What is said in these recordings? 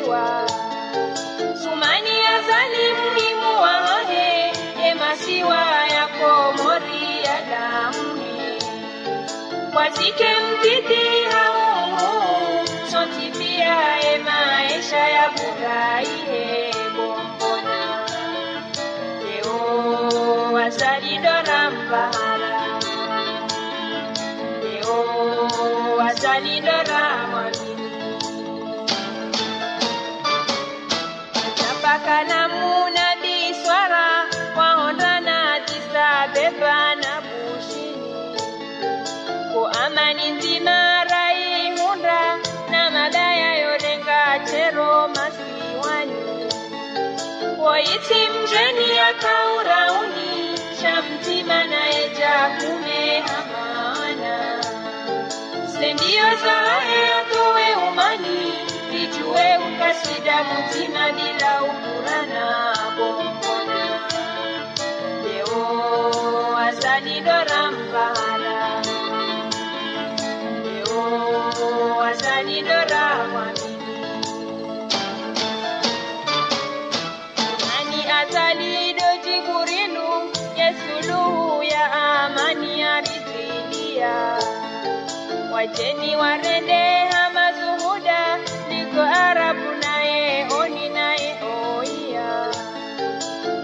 masiwa Sumani azali muhimu wahe masiwa ya Komori ya damuni Wazike mtiti hao Sotifia maisha ya bugai bombona Leo azali dorambara Leo azali doramwamini Napakana muna biswara Waondana tisa beba na bushini Ko amani nzima rai hunda Na madaya yorenga chero masiwani Woiti mjeni ya kaurauni Shamtima na eja kume hamana Sendio zae atowe umani Ijue ukasida mutima bila ukurana bombona Leo azali dorambara Leo azali doramwamini Nani azali dojigurilu Yesuluhu ya amani ya ridhilia Wajeni warende hama zuhuda Niko Arabu nae oni nae oia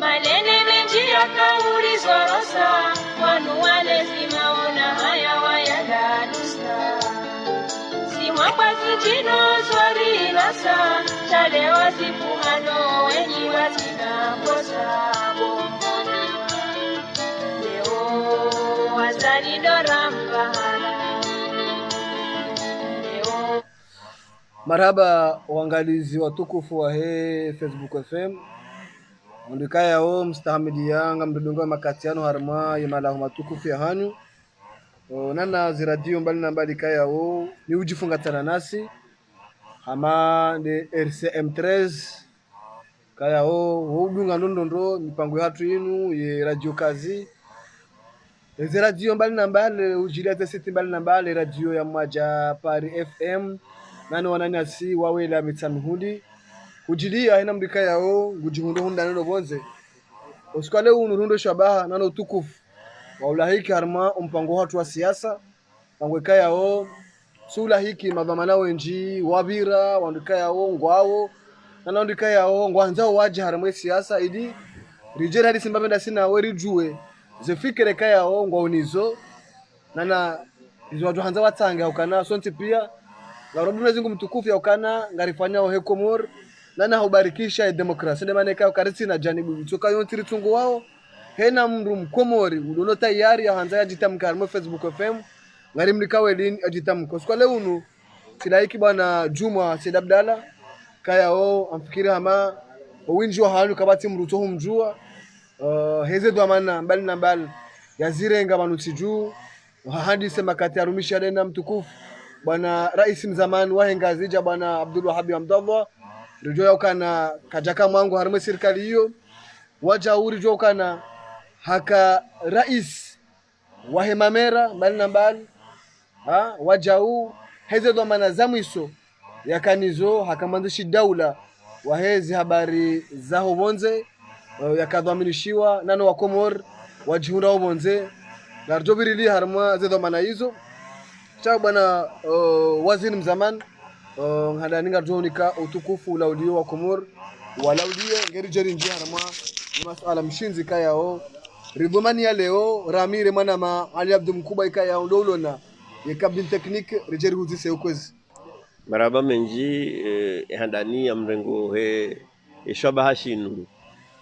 Malene menji ya kauri zworosa Wanu wale zimaona haya wayadanusta Simwapa zijino zwari rasa Chale wazipuhano wenyi wazina kosa bombona Leo wazali dorambahara Marhaba waangalizi watukufu wa Facebook FM. Ndikaya o mstahamidi yanga mdudunga makatiano harma yamalahu matukufu ya hanyu. Nana ziradio mbali na mbali kaya o ni ujifunga tana nasi. Hama de RCM13 kaya o hudunga ndondo mipango hatu inu ye radio kazi. Radio mbali na mbali ujilia tesiti mbali na mbali radio ya Mwaja Pari FM. Nani wananyasi wawela mitsamihudi kujilia hina mrika yao gujihundo hunda neno bonze usikale unurundo shabaha nano tukufu waulahiki harma mpango hatu wa siasa pangweka yao sula hiki madhamana wenji wabira wandika yao ngwao nano ndika yao ngwanzao waje harma siasa idi rijera hadi simbamenda sina weri juwe zefikire kaya yao ngwaunizo nana izo watu hanza watanga ukana sonti pia la robu mwezingu mtukufu ya ukana ngarifanya wa Komor nana hubarikisha demokrasi nde maneka ukarisi na janibu mtuka yontiri tungu wao hena mru mkomori udono tayari ya hanza ya jitamka harmo Facebook FM ngarimlika welini ajitamka kwa leo unu silaiki bwana Juma Said Abdalla kaya o amfikiri hama winji wa hanu kabati mruto humjua heze do amana mbali na mbali yazirenga manutiju hadi sema kati arumisha dena mtukufu bwana rais mzamani wahenga zija bwana Abdul Wahab Abdallah rijo yakana kajaka mwangu harimo serikali hiyo waja urijo yakana haka rais wahemamera mbali na mbali waja heze do maana zamwiso yakanizo hakamanzishi daula wahezi habari za hobonze yakadhaminishiwa nano wa Komor wajihunda hobonze larjo birili harimo zedo maana hizo cha bwana waziri mzamani hadaninga jonika utukufu ulaudio wa Komor walaudio ngeri jeri njia harma masuala mshinzi kaya o ridhumani ya leo ramire mwana ma Ali Abdul Mkuba kaya ndolona yakabin technique rijeri huzise ukwezi maraba menji handani ya mrengo shabaha shinu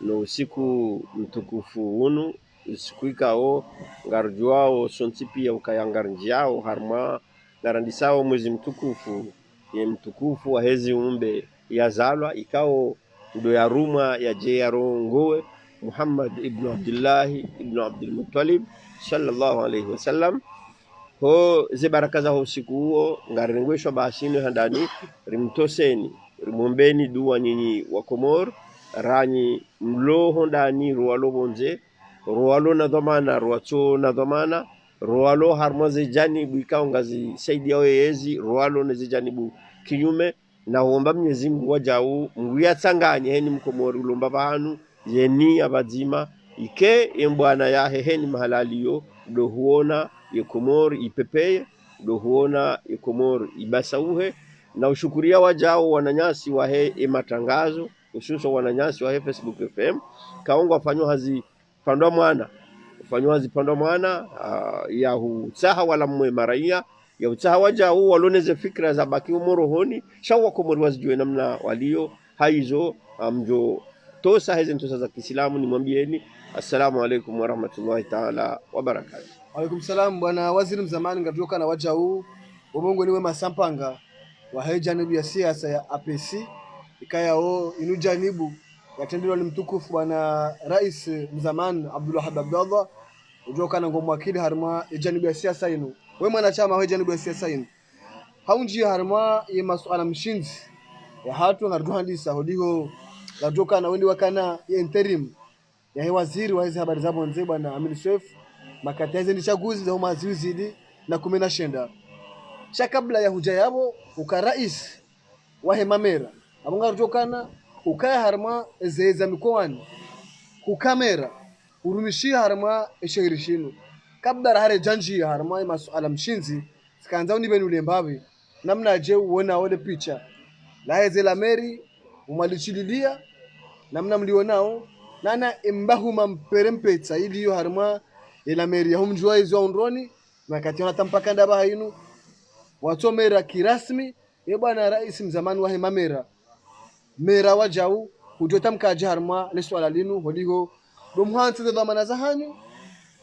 no usiku mtukufu unu usiku ikao ngarjuao sontipi ya ukayangarnjiao harma narandisao mwezi mtukufu ye mtukufu wa hezi umbe yazalwa ikao ndo ya ruma ya jeyaro ngowe Muhammad ibn Abdullah ibn Abdul Muttalib sallallahu alayhi wasallam ho zibaraka za usiku huo ngaringweshwa bashini handani rimtoseni rimombeni dua nyinyi wa Komor ranyi mlo ndani rualo bonze rualo na dhamana ruacho na dhamana rualo harmaze janibu ikawa ngazi saidi yao yezi rualo na zijanibu kinyume na huomba Mwenyezi Mungu wajau nguya tsanganye heni mkomori ulomba bahanu yeni abadzima ike embwana yahe heni mahalaliyo do huona yekomori ipepeye do huona yekomori ibasauhe na ushukuria wajao wananyasi wahe matangazo hususa wananyasi wahe Facebook FM kaongo afanywa hazi pandwa mwana ufanywa hazi pandwa mwana ya hutsaha wala mwe maraia ya hutsaha wajao waloneze fikra za baki umorohoni shawa komori wazijue namna walio haizo amjo tosa hizi ntosa za Kiislamu nimwambieni assalamu alaikum warahmatullahi taala wabarakatuh. Alaikum salam bwana waziri mzamani ngatoka na wajau wabongo niwe masampanga wa hejanibu ya siasa ya APC ikayao inujanibu yatendelewa ni mtukufu bwana rais mzamani Abdulwahab Abdallah ujoka na ngomwakili harma ejanibu ya siasa inu we mwanachama wa ejanibu ya siasa inu haunji harma ye masuala mshinzi ya hatu ngarduhandisa hodiho ngatoka na wendi wakana ya interim ya waziri wa hizi habari za bonze bwana Amir Seif makataze ni chaguzi za umaziwizidi na 19 kabla ya huja yabo ukarais wa Mamera abonga rutokana ukaya harma ezeza mikoani kukamera urumishia harma eshirishino kabla hare janji harma masuala mshinzi sikaanza unibeni ulembabe namna je uona wale picha la ezela meri umalichililia namna mlionao nana imbahuma mperempetsa iliyo harma ila meri ya humjua hizo ondroni wakati wanatampaka ndaba hainu watomera kirasmi ye bwana rais mzamani wa Mamera mera wajau hujota mkaja harma le swala linu hodigo domhanze za dhamana za hanyu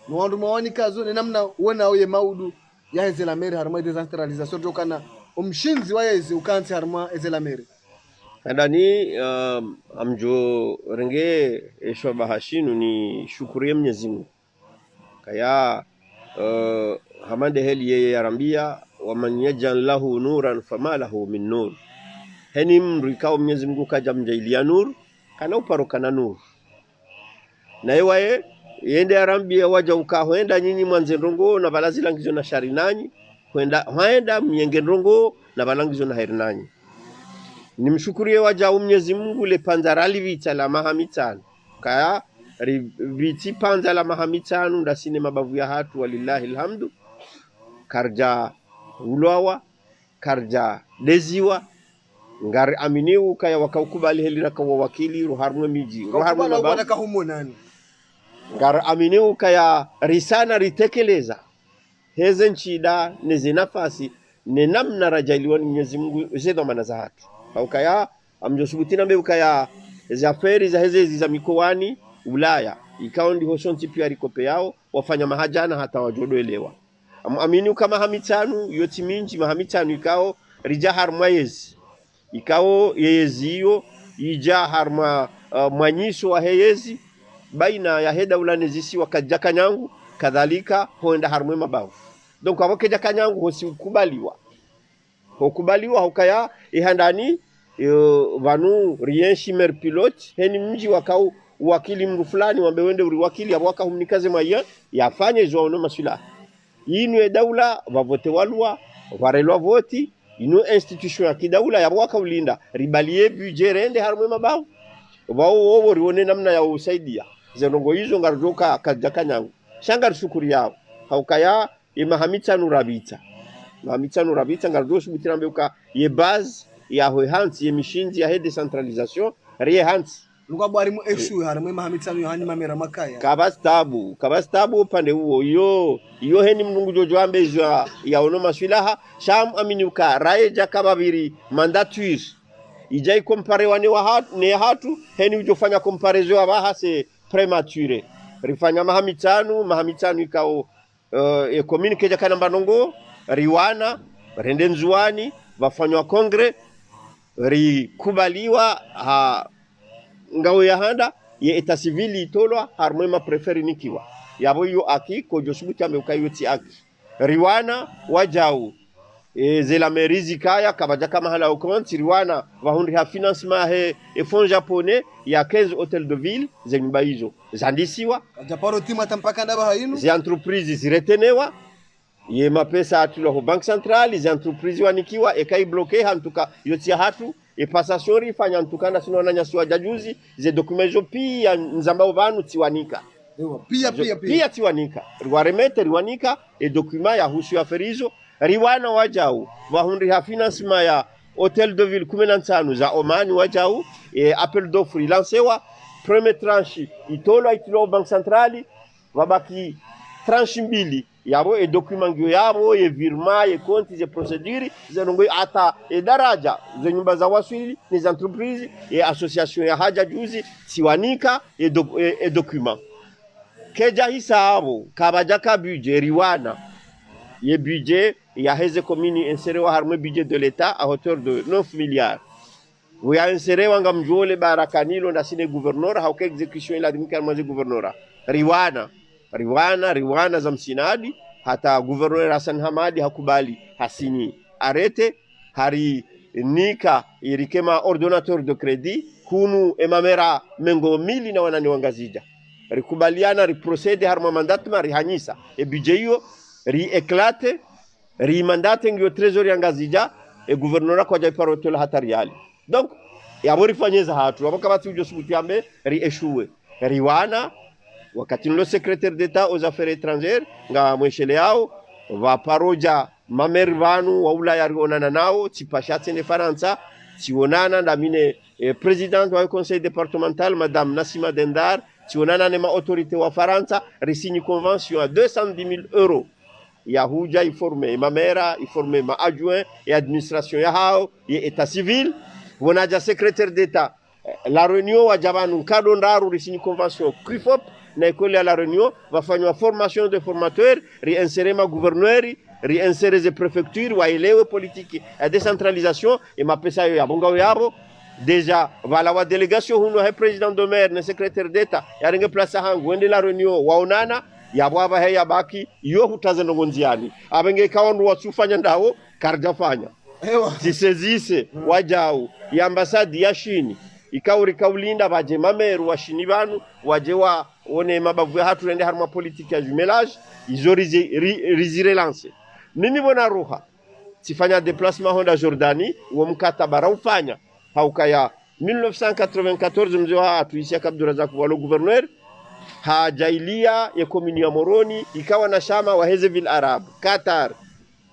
no wandu mawani kazo ni namna wona oye maudu ya ezela meri harma decentralisation tokana umshinzi wa yezi ukanzi harma ezela meri ndani amjo renge eshwa bahashinu ni shukurie Mwenyezi Mungu kaya hamande heli yeye yarambia waman yaj'al lahu nuran fama lahu min nur heni mrikao Mwenyezi Mungu kaja mjailia nur kana uparoka na nur na yewaye yende yarambia waja ukahoenda nyinyi mwanze ndongo na balazi langizo na shari nanyi hoenda mnyenge ndongo na balangizo na heri nanyi nimshukurie waja Mwenyezi Mungu le panzarali vita la mahamitano kaya viti panza la mahamitano ndasine mabavu ya hatu walillahi alhamdu karja ulwawa karja leziwa ngari aminiu kaya wakaukubali helira kwa wakili ruharmwe miji ruharmwe mabavu kahumo nani ngari aminiu kaya risana ritekeleza heze nchida neze nafasi ne namna rajaliwa Mwenyezi Mungu zedo manaza hatu haukaya amjosubutina mbe ukaya za feri za heze za mikoani Ulaya ikao ndi hosonti pia rikope yao wafanya mahajana hata wajodoelewa amini kama hamitanu yoti minji mahamitanu ikao rija harma yezi ikao yezi hiyo ija harma mwanyisho wa heyezi baina ya heda ulanezisi wakajaka nyangu kadhalika hoenda harmwe mabavu donc awoke jaka nyangu hosi ukubaliwa hukaya ihandani vanu rien chimer pilote heni mji wakao wakili mru fulani wambe wende uri wakili abwaka humnikaze maya yafanye zo no masula inu daula vavote walwa varelwa voti inu institution ya kidaula yabwaka ulinda ribalie budget rende harmwe mabao wao wao rione namna ya usaidia zenongo hizo ngaruka kajaka nyangu shanga shukuri yao haukaya imahamitanu rabita mahamitanu rabita ngarudo shubitira mbeuka ye base ya hohansi ye mishinzi ya he decentralisation rie hansi Lugwa bwari mu eshu harimo mahamitano yohani Mamera makaya kabastabu pande huo iyo heni mnungu jojo ambezwa ya ono maswilaha sham aminuka raeja kababiri mandature ijai compare wane wa hatu ne hatu heni ujofanya comparison wa bahase premature rifanya mahamitano ikao communique jakana mbanongo riwana rende nzuani wafanywa kongre rikubaliwa ngao ya handa ye eta civili itolwa harmema preferi nikiwa yabo yo aki ko josubuti ambe ukayoti aki riwana wajau zela merizi kaya kabaja kama hala ukonti riwana vahundi ha financement he fonds japonais ya 15 hôtel de ville zenimba hizo zandisiwa japaro tima tampaka ndaba hainu zi entreprise ziretenewa ye mapesa atilo ho bank central les entreprises wanikiwa ekai bloquer hantuka yotia hatu e passation rifanya ntukana sinona nyasiwa jajuzi ze documentation pia nzambao vanu tiwanika pia tiwanika riwaremete riwanika e document ya husu ya ferizo riwana wajau wahundi ha financement ya Hotel de Ville 15 za Oman wajau e appel d'offre lancewa premier tranche itolo itilo bank centrali wabaki tranche mbili yabo e document ngyo yabo e virma e konti ze procedure zenongo ata e daraja ze nyumba za waswili ni entreprise e association ya haja juzi siwanika e document keja hisabo kabajaka budget riwana ye budget ya heze commune inséré wa harmo budget de l'état à hauteur de 9 milliards où ya inséré wanga mjole barakanilo na sine gouverneur hauke execution ila dimika mwazi gouverneur riwana za msinadi hata gouverneur Hassan Hamadi hakubali hasini arete hari nika irikema ordonnateur de crédit kunu emamera mengo mili na wanani wangazija rikubaliana riprocede harma mandatma rihanyisa e budget yo ri éclate ri mandate ngyo trésorier ngazija e gouverneur kwa jai parotola hatariali donc ya bori fanyeza hatu wabaka batu ujo subutiambe ri échoué riwana wakati nlo secrétaire d'état aux affaires étrangères nga mweshele yao va paroja mamer vanu wa ulaya rionana nao tipashatse ne Faransa tionana na mine présidente wa conseil départemental madame Nassima Dendar tionana ne ma autorité wa Faransa resigne convention à 210 000 euros ya huja informe mamera informe ma adjoint et administration ya hao et état civil wonaja secrétaire d'état la réunion wa jabanu kado ndaru resigne convention CRIFOP na école à la réunion va faire une formation de formateurs réinsérer ma gouverneur réinsérer les préfectures wa elewe politique et décentralisation et ma pesa yo ya bonga yabo déjà voilà wa délégation huno he président de maire ne secrétaire d'état ya ringe place hangu wende la réunion waonana ya baba he ya baki yo hutaze ngonziani abenge kawandu wasufanya ndawo karjafanya tisezise wajau ya ambassade ya Chine ikauri kaulinda baje mameru wa Chine banu waje wa one mabavu hatu rende harma politique ya jumelage izo rizirelance mimi bona roha sifanya déplacement honda Jordanie wa mkataba ufanya haukaya 1994 mzee hatu isia Abdurazak walo gouverneur hajailia ya commune ya Moroni ikawa na shama wa Hezeville Arab Qatar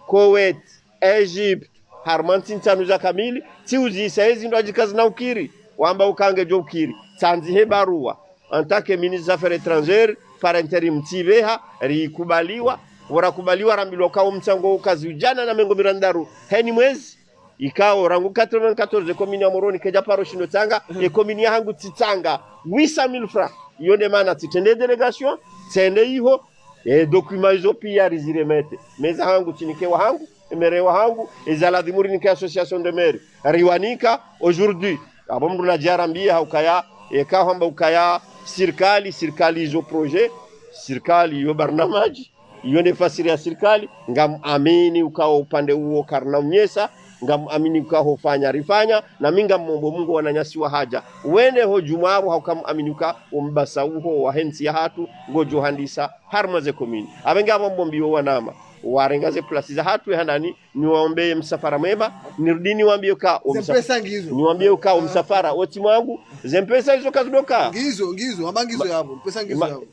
Kuwait Egypt harmantin tanuza kamili tiuzi saizi ndo ajikazi na ukiri wamba ukange jo ukiri sanzi he barua antake ministre affaires étrangères par intérim tibeha rikubaliwa warakubaliwa rambilwa kao mchango ukazi ujana na mengo mirandaru heni mwezi ikao rangu 94 commune ya Moroni keja paro shindo tanga e commune ya hangu titanga 800,000 francs yone mana titende délégation tende iho e document izo pia riziremete meza hangu chinike wa hangu emerewa hangu ezala dimuri ni association de maire riwanika aujourd'hui abomdu na jarambia haukaya eka hamba ukaya serikali izo projet serikali yo barnamaji yone fasiri ya serikali ngam amini ukao upande huo karna mnyesa ngam amini ukao fanya rifanya na minga mombo Mungu wananyasiwa haja wene ho jumaru haukam aminuka umbasa uho wa hensi ya hatu ngojo handisa harmaze komini abenga mombo mbio wanama warengaze plasi za hatu handani niwaombe msafara mwema nirudini waambie ka Zempesa ngizo niwaambie ka msafara woti mwangu zempesa hizo kazidoka ngizo amangizo yabo pesa ngizo yabo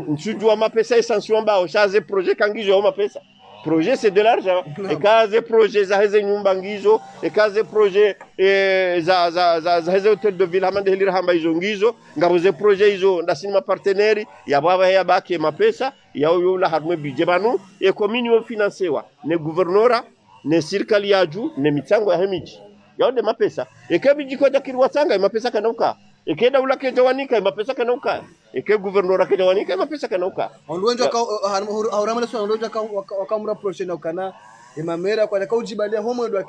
nsujua mapesa essentiel mbao chaze projet kangizo ya mapesa projet c'est de l'argent et kaze projet za heze nyumba ngizo et kaze projet za heze hotel de ville hamande hilira hamba hizo ngizo ngabuze projet hizo ndasini ma partenaire ya baba ya baki mapesa ya yola harmwe bijebanu e commune yo financewa ne gouvernora ne serikali ya juu ne mitango ya hemiji yaode mapesa e kabiji koja kirwa tanga mapesa kanauka ekeda ulake jawanika mapesa kanauka eke gouverneur ke jawanika mapesa kanauka ondwenjo ka auramana so ondwenjo ka wakamura projet na kana imamera kwa ka ujibalia homo ndo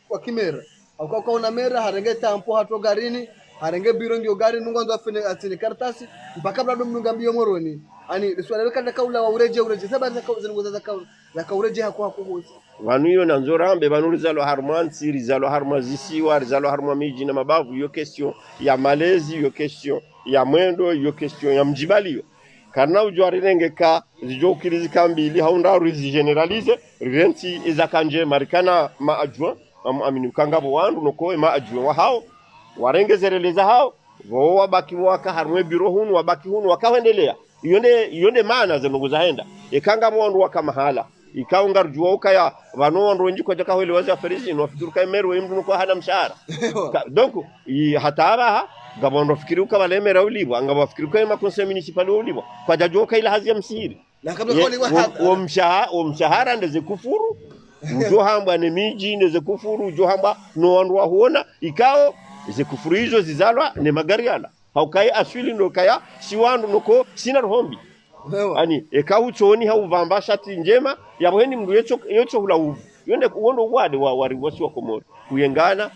kwa kimera au kwa una mera harenge tampo hato garini harenge biro ngio gari nungo ndo afine atini kartasi mpaka bado mnunga mbio Moroni ani swala kana kaula wa ureje saba za zingoza za ka ureje hako wanu yo nanzorambe banurizalo harmansi rizalo harmazisi wa rizalo harmamiji na mabavu yo question ya malezi yo question ya mwendo yo question ya mjibalio karna ujwari rengeka zijokirizi kambili haunda rizi generalize renti izakanje marikana maajwa amini kangabo wandu nokoe maajwa wa hao warengezereleza hao wo wabaki waka harwe biro hunu wabaki hunu wakaendelea yonde maana zenongo zaenda ekangabo wandu wakamahala ikaungarjua ukaya vano wandu wenji kwa jaka hwele wazi aferisi wafikiri kai meru imdu nuko hana mshahara donc hatara gabondo fikiri ukabalemera ulibwa ngabo wafikiri kai makonseil municipal ulibwa kwa jajua kai la hazi ya msiri na kabla kwa mshahara ndeze kufuru ujo hamba ne miji ndeze kufuru ujo hamba no wandu wahuona ikao ze kufuru hizo zizalwa ne magariala haukai aswili ndo kaya si wandu nuko sina rohombi ani ekauchoni hauvamba shati njema yaboheni mndu yecho hula uvu yonde uondo wade wari wasi wa Komoro kuyengana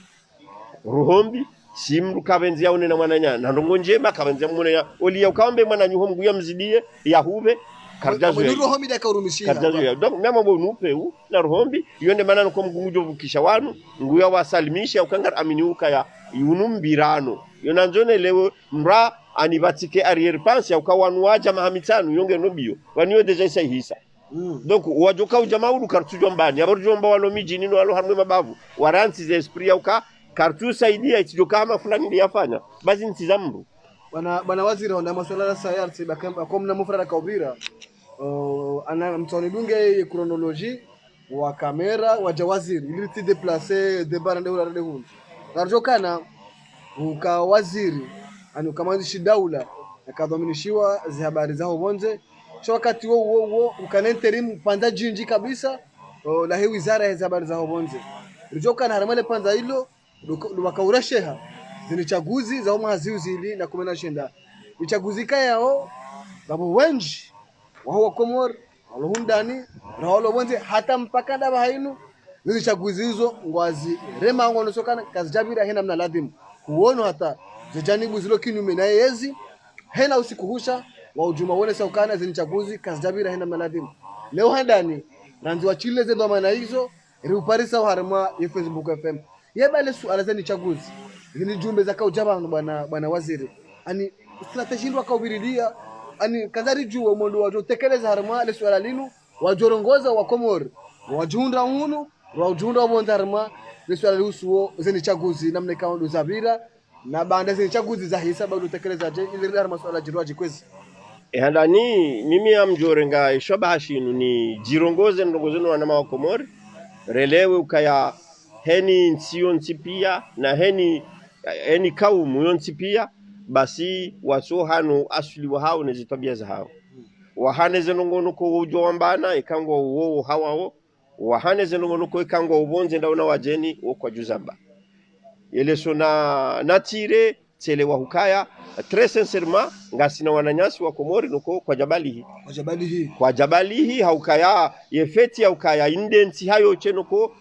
ruhombi simru kabenzi yaone na mwananya na ndongo njema kabenzi mwana oli ya ukambe mwana nyuhomgu ya mzidie ya hube karjazo ya ruhombi da kaurumishia karjazo ya donc mema bo nupe u na ruhombi yonde mana nko mgungujo vukisha wanu nguya wasalimisha ukangar aminiuka ya yunumbirano yonanjone lewe mra anibatike arrière pense ukawanu waja mahamitanu yonge nobio waniyo deja isa hisa donc wajoka ujamaa uru kartujo mbani aborjo mba walo miji nino walo harmwe mabavu waranti za esprit ya uka kartu saidia itijo kama fulani ndiyafanya basi ntizamru bana waziri onda masuala ya sayansi bakamba komna mufrada kaubira ana mtoni dunge chronologie wa kamera wa jawaziri ili ti déplacer de barande urarde hun narjokana ukawaziri ani kamaanzishi daula akadhominishiwa zi habari zao bonze cho wakati wo ukanenterim panda jinji kabisa la hii wizara ya habari zao bonze rijoka na haramale panda hilo wakaurasheha zini chaguzi za umahaziu zili na kumena shenda uchaguzi kayao babu wenji wa Komoro walohundani na walo bonze hata mpaka daba hainu zini chaguzi hizo ngwazi rema ngono sokana kazijabira hena mna ladimu kuono hata zijanibu zilo kinyume na yezi hena usikuhusha wa ujuma wone saukana zinichaguzi kazijabira hena mnaladimu leo handani ranzi wa chile zendo maana hizo riuparisa harma ya Facebook FM yebale suala zeni chaguzi zini jumbe za kaujaba bwana waziri ani strategy ndo akaubiridia ani kazari juo mondo wajo tekeleza harma le suala linu wajorongoza wa Komoro wajunda hunu wajunda bonza harma le suala lusuo zeni chaguzi namne kaundu zabira na banda zeni chaguzi za hisa bado tekeleza je ile harma suala jirwaji kwezi handani mimi amjorenga ishobashinu ni jirongoze ndongozeno wana wa Komoro relewe ukaya heni nsiyo nsipia na heni kaumu yonsipia basi wasohano asuli wa hao nezi tabia za hao wahane zenongono ko ujo wambana ikangwa uwo hawao wahane zenongono ko ikangwa ubonze ndaona wajeni kwa juzamba yeleso na natire tele wa hukaya très sincèrement ngasina wananyasi wa Komori nuko kwa jabalihi haukaya yefeti haukaya indenti hayo chenoko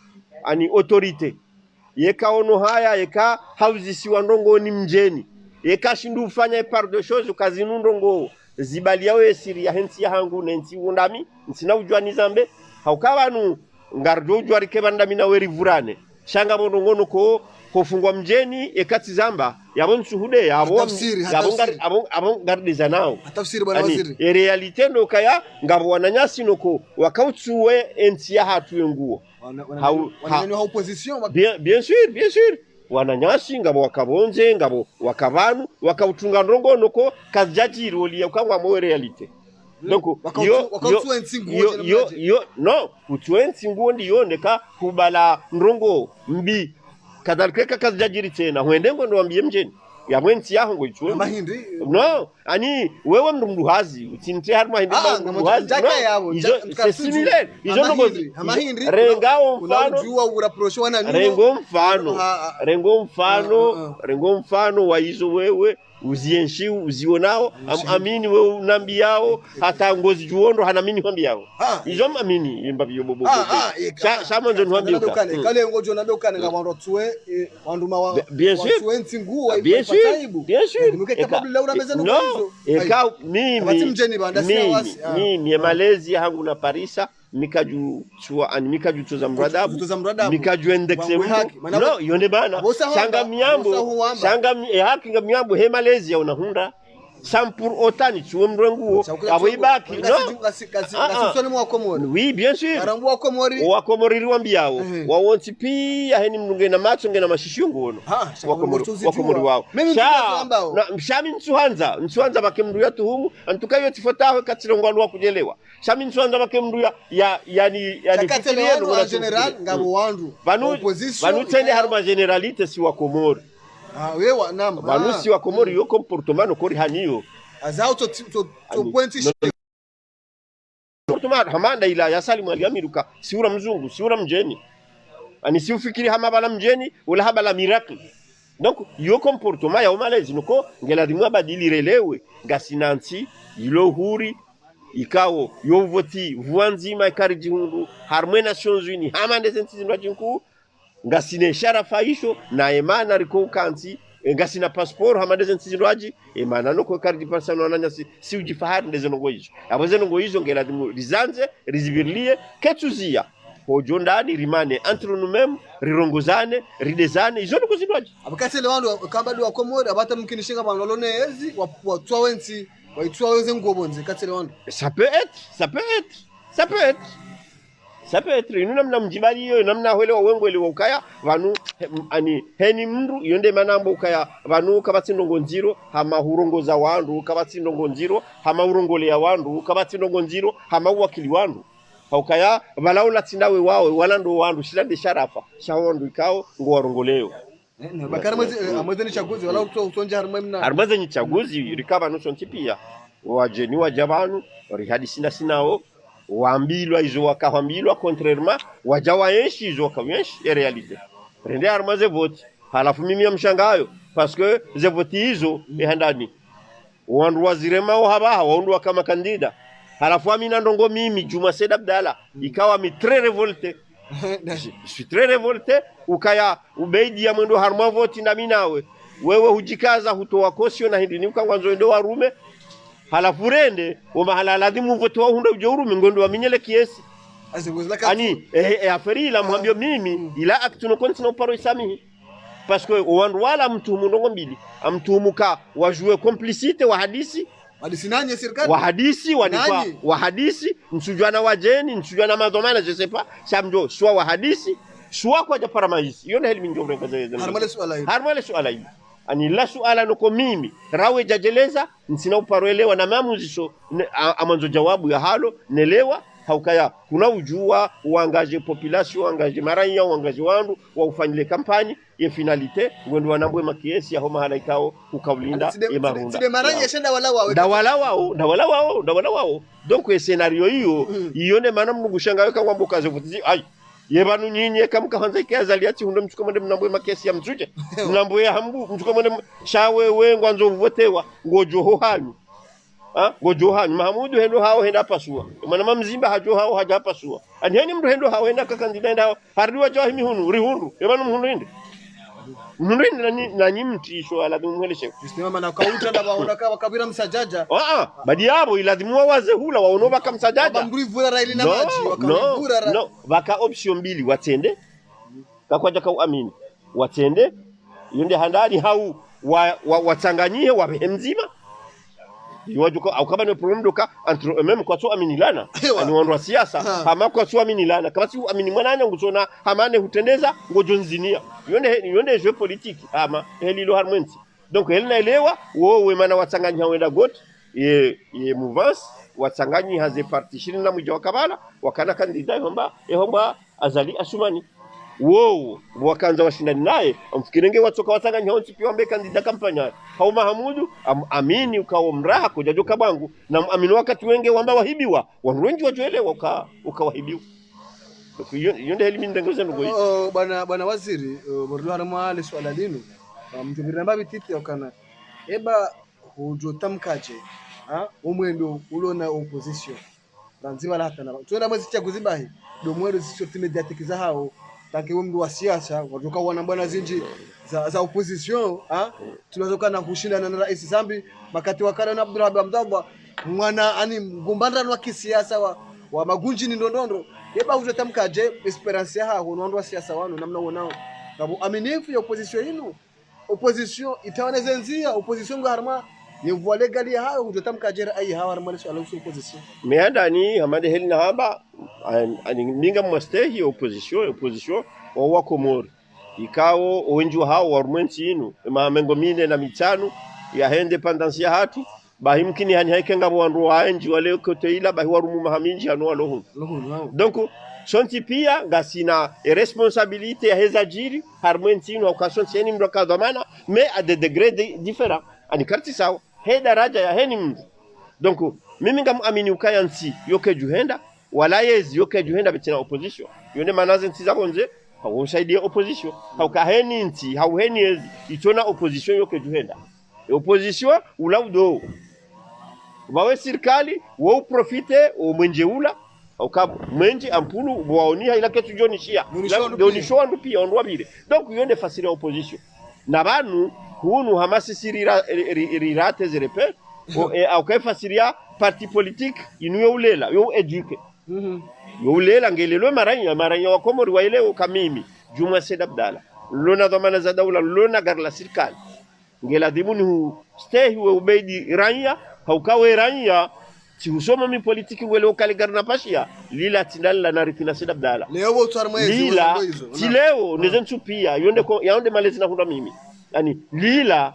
ani autorite yekaono haya yeka hauzisi wandongo ni mjeni yeka shindu ufanya par de choses ukazinu ndongo zibali yawe esiri ya hensi ya hangu nenti undami nsina ujwa nizambe haukawanu ngarjo ujwa rikebanda na weri vurane shanga mondongono ko kufungwa mjeni ekati zamba yabon suhude yabon garde zanao tafsiri bwana waziri e realite ndo kaya ngabo wananyasi noko wakautsuwe enti ya hatu nguo wana opposition bien sûr wananyasi ngabo wakabonze ngabo wakabanu wakautunga ndongo noko kazajiri oli yakangwa mo realite donc yo no utwensi nguo ndiyo ndeka kubala ndongo mbi kadhalika kazajiri tena huendengo ndo ambie mjeni ya mwenzi yaho ngo ichwe mahindi no ani wewe mndu hazi utinti har mahindi mndu hazi c'est similaire izo ndo mahindi rengao mfano unajua uraprosho wana nini rengo mfano wa hizo wewe uzienshi uzionao amini wewe unambi yao hata ngozi juondo hanamini hambi yao izo amini imbabiyo bobo sama nzo nwambi ukane kale ngojo nabe ukane ngabando tsuwe wanduma wa bien sûr eka mimi malezi hangu na Parisa mikajuchua ani mikajutoza mradabu mikajuendexe no yone bana shanga miambo haki nga miambo he Malaysia unahunda sans pour autant ni tuwe mrenguo abo ibaki no oui bien sûr arambu wa Komori wa Komori wambiao wa wonti pia heni mnunge na macho ngena mashishio ngono wa Komori wao shami nsuhanza bakemru ya tuhumu antukayo tifotaho katirongwa kujelewa shami nsuhanza bakemru yani fikiriano wa general ngabo wandu vanu tende harma generalite si wa Komori wewa namba vanu si wa Komori yo comportement kori haniyo azao to pointi comportement hamanda ila yasali mwali amiruka siura mzungu siura mjeni ani si ufikiri hama bala mjeni wala habala miracle donc yo comportement ya umalezi nuko ngela dimwa badili relewe gasinansi ilo huri ikawo yo voti vuanzima ikariji hundu harmwe Nations Unies hamande sentizimwa jinku ngasine sharafa isho na emana riko kansi ngasina passport hamande sentizimwaji emana noko kariji persano ananya si ujifahari ndezeno ngoizo abozeno ngoizo ngela dimu rizanze rizibirlie ketuzia hojo ndani rimane entre nous-mêmes rirongozane ridezane izo niko zinwaji abakatele wandu kambadi wa Komori abata mkinishinga banolone ezi watwa wensi waitwa weze ngobonze katele wandu ça peut être inu namna mjibali yo namna hwele wa wengwele wa ukaya vanu ani heni mndu yonde manambo ukaya vanu kabati ndongonziro hama hurongoza wandu kabati ndongonziro hama urongole ya wandu kabati ndongonziro hama wakili wandu haukaya valaula tindawe wawe walando wandu shilande sharafa shawandu ikao ngo warongoleo bakara amweze ni chaguzi wala utonja harmemna armaze ni chaguzi rikaba nuso ntipia wajeni wajabanu rihadisina sinao waambilwa izo wakahambilwa contrairement wajawa enshi izo wakawenshi ya realite rende armaze vote halafu mimi ya mshangayo parce que ze vote hizo ehandani wandu wazirema haba wandu kama kandida halafu amina ndongo mimi Juma Said Abdalla ikawa mi très révolté je suis très révolté ukaya ubeidi ya mwendo harma vote na minawe wewe hujikaza hutoa kosio na hindi ukangwanzo ndo warume halafu rende mahala lazima vote wao hunda ujeuru ngondo waminyele kiesi ani aferi la mwambio mimi ila aktuno kontino paro isamihi parce que wandu wala mtuhumu ndongo mbili amtuhumuka wajue complicité wa hadisi nanye serikali wahadisi wanipa wahadisi msujwana wajeni msujwana madomana je sais pas samjo soit wahadisi soit kwa japara maisi hiyo ndio minjo mrenga zaidi harmale suala hili ani la suala noko mimi rawe jajeleza nsina uparoelewa na maamuziso amanzo jawabu ya halo nelewa haukaya kuna ujua uangaje population uangaje maranya uangaje wandu wa ufanyile kampani ye finalite ngendo wanambwe makiesi ya homa halaikao ukaulinda emarunda side maranya shenda wala wao donc e scenario hiyo ione maana mnugushanga weka ngwambo kaze vutizi ai yebanu nyinyi kamka hanza kiazali ati hundo mchukomende mnambwe makiesi ya mzuje mnambwe hambu mchukomende shawe we ngwanzo votewa ngojo hanyu ngojo hanyu Mahamudu hendo hao henda pasua mwana mzimba hajo hao haja pasua anheni mndu hendo hao henda kakandida henda hariwa jo himi hunu rihundu yebanu mhundu na nyimtisho alazimu mweleshe sistema na kauta na baona kama kabira msajaja badi yabo ilazimu waze hula waonoba kama msajaja bamrivura raili na maji wakamvura no baka option mbili watende kakwaja ka uamini watende yonde handani hau watanganyie wabemzima Iwajuko au kama ni problem doka entre eux-mêmes kwa so aminilana ani wandu wa siasa hama kwa so aminilana kama si amini mwananya ngusona hamane hutendeza ngojonzinia yonde jeu politique ama helilo harmenti donc helina elewa wewe maana watanganya wenda got ye mouvance watanganyi haze parti 20 na mja wakabala wakana kandida homba azali asumani Wow, wakanza washindani naye amfikirenge watoka watanganya honsi pia ambe kandida kampanya hao Mahamudu amini ukawa mraha kujajoka bangu na amini wakati wenge wamba wahibiwa wanu wengi wajoelewa ukawahibiwa yonde helimi ndengoze ngo bwana waziri bordo harama ale swala lino mtubirina babi titi okana eba hujo tamkaje umwendo ulona opposition ranziwa la hata na tuenda mwezi chaguzi bahi do mwendo sio timediatikiza hao tanki mtu wa siasa watoka wana bwana zinji za opposition tunazoka na kushindana na rais Zambi makati wakana na Abdulrahman Abdallah mwana ani mgombanda wa kisiasa wa magunji ni ndondondo yeba ujotamkaje esperance ya hao ndondo wa siasa wanu namna wonao sababu aminifu ya opposition yenu opposition itaonezenzia opposition harma Yevwale gali hayo kutotamka jera ai hawa na malisho ala usul position. Meanda ni hamade helina haba ani ninga mwastehi opposition wa Komori. Ikao wenju hao warumenti inu mahamengo mine na mitano ya independence ya hatu bahimkini hani haikenga wandu waenji wale kote ila bahi warumu mahaminji hanu alohun. Donc sonti pia gasina responsabilité ya hezajiri harumenti inu wakasonti sieni mdoka dhamana me a de degré différents ani karti sawa he daraja ya heni mdu. Donc mimi ngam amini ukaya nsi yoke juhenda wala yezi yoke juhenda betina opposition yone manaze nsi zabonze hawusaidia opposition haukaheni nti hauheni yezi itona opposition yoke juhenda opposition ulaudo bawe serikali wao profite o mwenjeula aukabu mwenje ampulu waonia ila ketu joni shia donisho andu pia ondwa bile. Donc yonde fasiri opposition na banu hunu hamasi sirira rirate zerepe au kaifasiria parti politique inuyo ulela yo eduke yo ulela ngelelo maranya wa Komori waelewa kamimi Juma Said Abdalla lona dhamana za daula lona garla serikali ngela dhimuni hu stay we ubeidi ranya haukawe ranya si usoma mi politiki wele ukali garna pashia lila tindala na rifina Said Abdalla leo tsarmwezi lila tileo nezentu pia yonde malezi na hunda mimi yani lila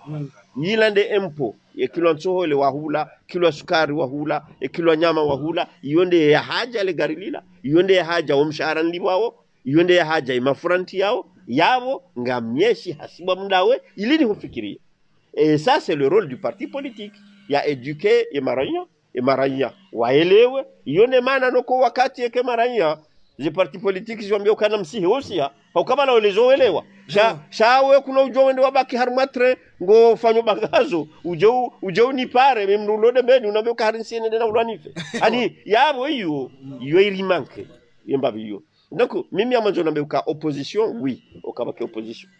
yilande empo ye kilo nsohole wahula kilo sukari wahula kilo nyama wahula yonde ya haja le garilila yonde ya haja omshahara ndibwao yonde ya haja imafuranti yao ngamyeshi hasiba mdawe ilini hufikiria. Et ça c'est le rôle du parti politique ya éduquer maranya waelewe yonde maana noko wakati yake maranya je parti politique zombie ukana msihi osia haukama na ulezoelewa shawe kuna ujo wende wabaki harmatre ngo fanyo bagazo ujo ni pare memrulode beni unabyo karinsi ene na ulanife ani yabo iyo irimanke yembabi iyo. Donc mimi amanzo nambeuka opposition oui okabake opposition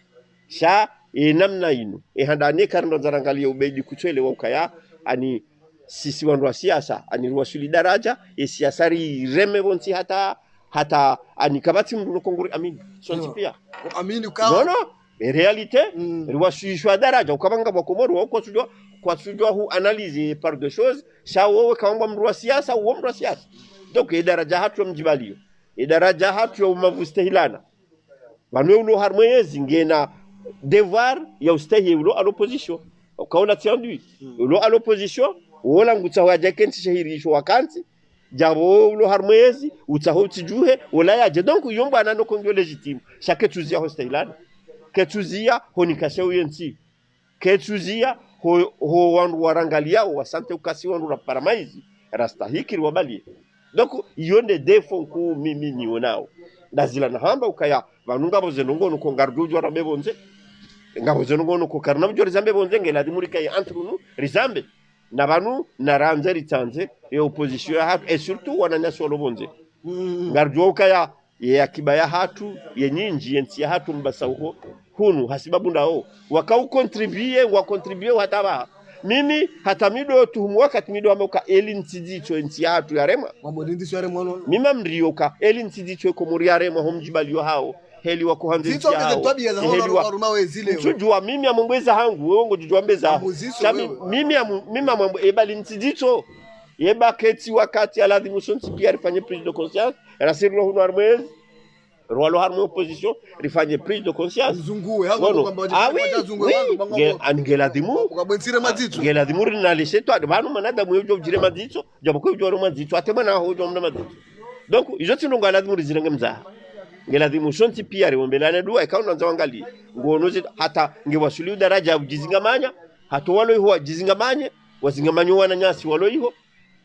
sha namna ino handane karndo zarangalia ubedi kuchwele wakaya ani sisi wandu wa siasa ani ruwasuli daraja siasari reme bonsi hata anikabati mruno konguri amini sonti pia amini ukawa no en réalité ruwasuli daraja ukabanga kwa Komori wako kwa sujua hu analyse par deux choses sha wewe kaomba mruwa siasa uo mruwa siasa. Donc daraja hatu mjibalio daraja hatu ya umavustehilana banwe ulo harmoyezi ngena devoir ya ustahi ulo à l'opposition ukaona tiandui ulo à l'opposition wala ngutsa waje kenti shahirisho wakanti jabo ulo harmoyezi utahoti juhe wala yaje. Donc yomba nano kongyo legitime chaque tuzia hostahilana ketuzia honikashe uyensi ketuzia ho wandu warangalia wasante ukasi wandu la paramaizi rastahiki wabali. Donc yonde defo ku mimi nionao dazila na hamba ukaya vanunga bozenongo no kongardujo rabebonze ngabo zenongo no kokarnamjo rizambe bonze ngela dimurika ya antrunu rizambe na banu na ranze ritanze e opposition hatu et surtout wananya solo bonze ngarjo ukaya ya kibaya hatu yenyinji yensi ya hatu mbasauko hunu hasibabu ndao wakau contribue hataba mimi hata mido tuhumu wakati mido amoka elin tidicho nti hatu ya rema wamodindisho ya rema mima mrioka elin tidicho komuri ya rema homjibalio hao heli wako hanzi zito ngeze tabia za hona wezile tujua mimi amongweza hangu wewe ngojujua mbeza mimi mambo ebali tidicho yeba keti wakati aladhi musonti pia rifanye prise de conscience rasirlo huno armez rwalo harmo opposition rifanye prise de conscience mzunguwe hangu kwamba wajazunguwe wangu angela dimu ukabwensire madito ngela dimu rinalisheto adbanu manada mwejo jire madito jaboko joro madito atemana hojo mna madito. Donc izoti ndonga lazima rizirenge mzaha ngela dimu sonti pia riombelana dua ikaona nzawangali ngonozi hata ngewasuli daraja ujizingamanya hato walo iho jizingamanye wazingamanyo wana nyasi walo iho.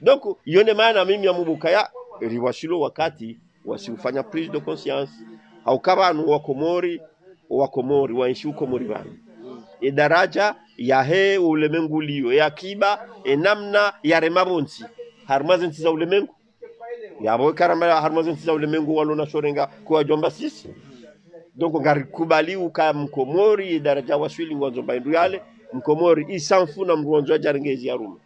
Donc yone maana mimi ya mubukaya riwashilo wakati wasiufanya prise de conscience au kabanu wa Komori waishi Komori bana daraja ya he ulemengulio ya kiba namna ya remabonsi harmazensi za ulemengu yabo karamba harmazensi za ulemengu walona shorenga kwa jomba sisi. Donc ngari kubali uka Mkomori daraja waswili ngwanzo baindu yale Mkomori isanfu na mruanzo jarengezi ya ruma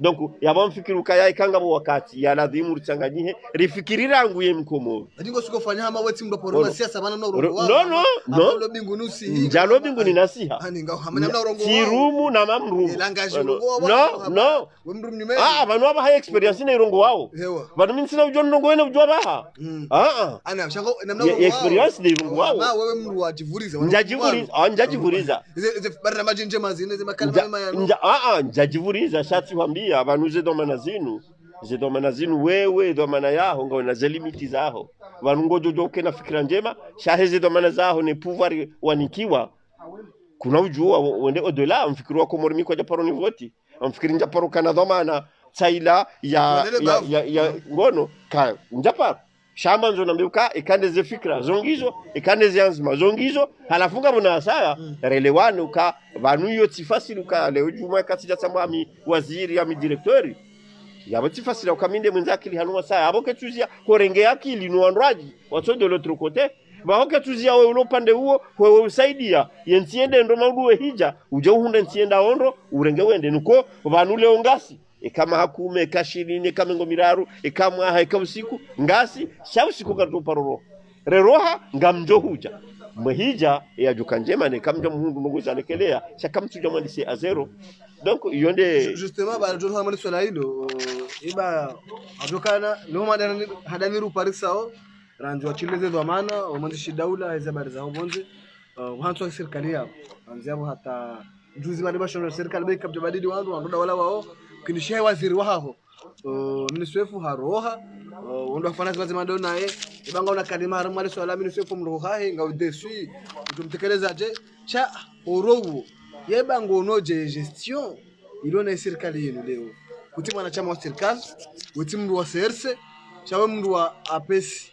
donc yaba mfikiri ukaya ikanga bo wakati ya ladhimu rutanganyihe rifikirira nguye mkomoro Adingo sikofanya hama weti mdo poroma siasa bana na urongo wao. No. Lo bingu nusi. Njalo bingu ni nasiha. Hani ngao hamana na urongo wao. Tirumu na mamrumu. Langaje urongo wao. No. Wemrumu ni mezi. Banu aba high experience na urongo wao. Banu mimi sina ujua ndongo wene ujua baha. Ana mshango namna urongo wao. Experience ni urongo wao. Wewe mru wajivuriza. Njajivuriza. Bana majinje mazine ze makala mema ya. Njajivuriza shati wambia abantu ze domana zinu. Ze domana zinu wewe domana yaho ngo na limiti zaho. Abantu ngojojo na fikira njema shaheze domana zaho ni pouvoir wanikiwa. Kuna ujua wende au-delà mfikiri wako morimi kwa japaro ni voti. Mfikiri njaparo kana domana tsaila ya ngono ka njaparo. Shamba nzo nambiuka ikande ze fikra zongizo ikande ze anzima zongizo halafunga muna asaya relewani uka vanu yo tifasili uka leo juma katija samami waziri ya mi directori yabo tifasili ukaminde mwenzakili hanuma saya aboke tuzia korenge akili nuandraji wato de l'autre côté bahoke tuzia wewe ulopande huo wewe usaidia yentiende ndo mauduwe hija uje uhunda ntienda ondo urenge wende nuko vanu leo ngasi kama hakume kashirine kama ngomiraru kama haika usiku ngasi sha usiku katuparoro reroha ngamjo huja mhija ya jukanjema ne kamjo muhundu ngoza lekelea shakamtuja mwandisi azero donc yonde justement ba jono hamani swala hilo iba adokana no madani hadaniru parisao ranjo achileze dhamana mwandishi daula hizo habari zao bonze wanatu wa serikali yao anziabo hata juzi mali basho serikali bei kabja badidi wandu wandoda wala wao kinishia waziri wao ministrefu haroha ndo afanya kazi mando naye ibanga una kalima haru mali swala ministrefu mroha he nga udesui utumtekeleza je cha orowo yebanga unoje gestion ilona serikali yenu leo kuti mwanachama wa serikali kuti mndu wa serse chawe mndu wa apesi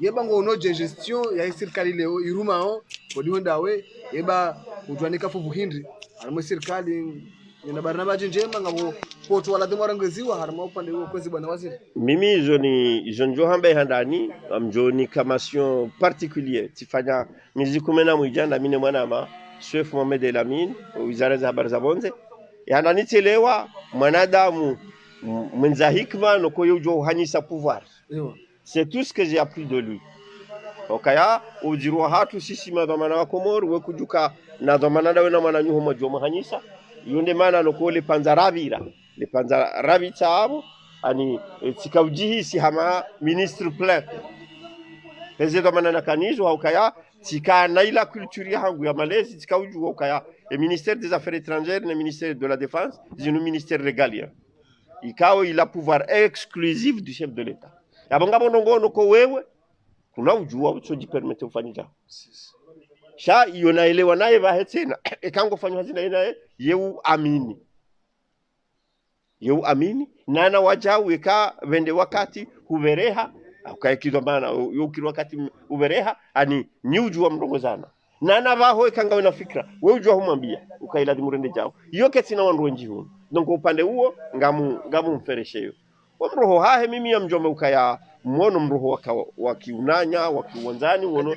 yebanga unoje gestion ya serikali leo irumao kodi hondawe yeba utwanika fuvu hindri alimo serikali ina barnamaji njema ngabo poto wala demara ngeziwa harma upande huo kwezi bwana waziri mimi izo njo hambe handani amjoni kamation particulier tifanya mizikumena mwijanda mine mwanama chef Mohamed Elamine wizara za habari za bonze yana telewa mwanadamu mwenza hikma no koyo jo hanyisa pouvoir c'est tout ce que j'ai appris de lui okaya ujirwa hatu sisi madhamana wa Komoro we kujuka na dhamana dawe na mwana nyuho majoma hanyisa yonde mana no le panzarabira le panzarabita abo ani tikaujihi si hama ministre plein peze dhamana na kanizo okaya tika naila culture yangu ya Malaisie tikauju okaya le ministère des affaires étrangères le ministère de la défense c'est un ministère régalien ikao il a pouvoir exclusif du chef de l'état yabanga bonongo ko wewe kuna ujua uchoji permete ufanyija sha iyo naelewa naye bahetena ekango fanywa zina naye yeu amini nana wajau eka vende wakati hubereha ukaekizwa bana yokiri wakati ubereha ani ni ujua mndongozana nana baho ekanga wena fikra wewe ujua humwambia ukaila dimurende jao yoke tina wandu njihuni donc upande huo ngamu mferesheyo wamroho hahe mimi ya mjombe ukaya muono mroho wa kiunanya wa kiwanzani muono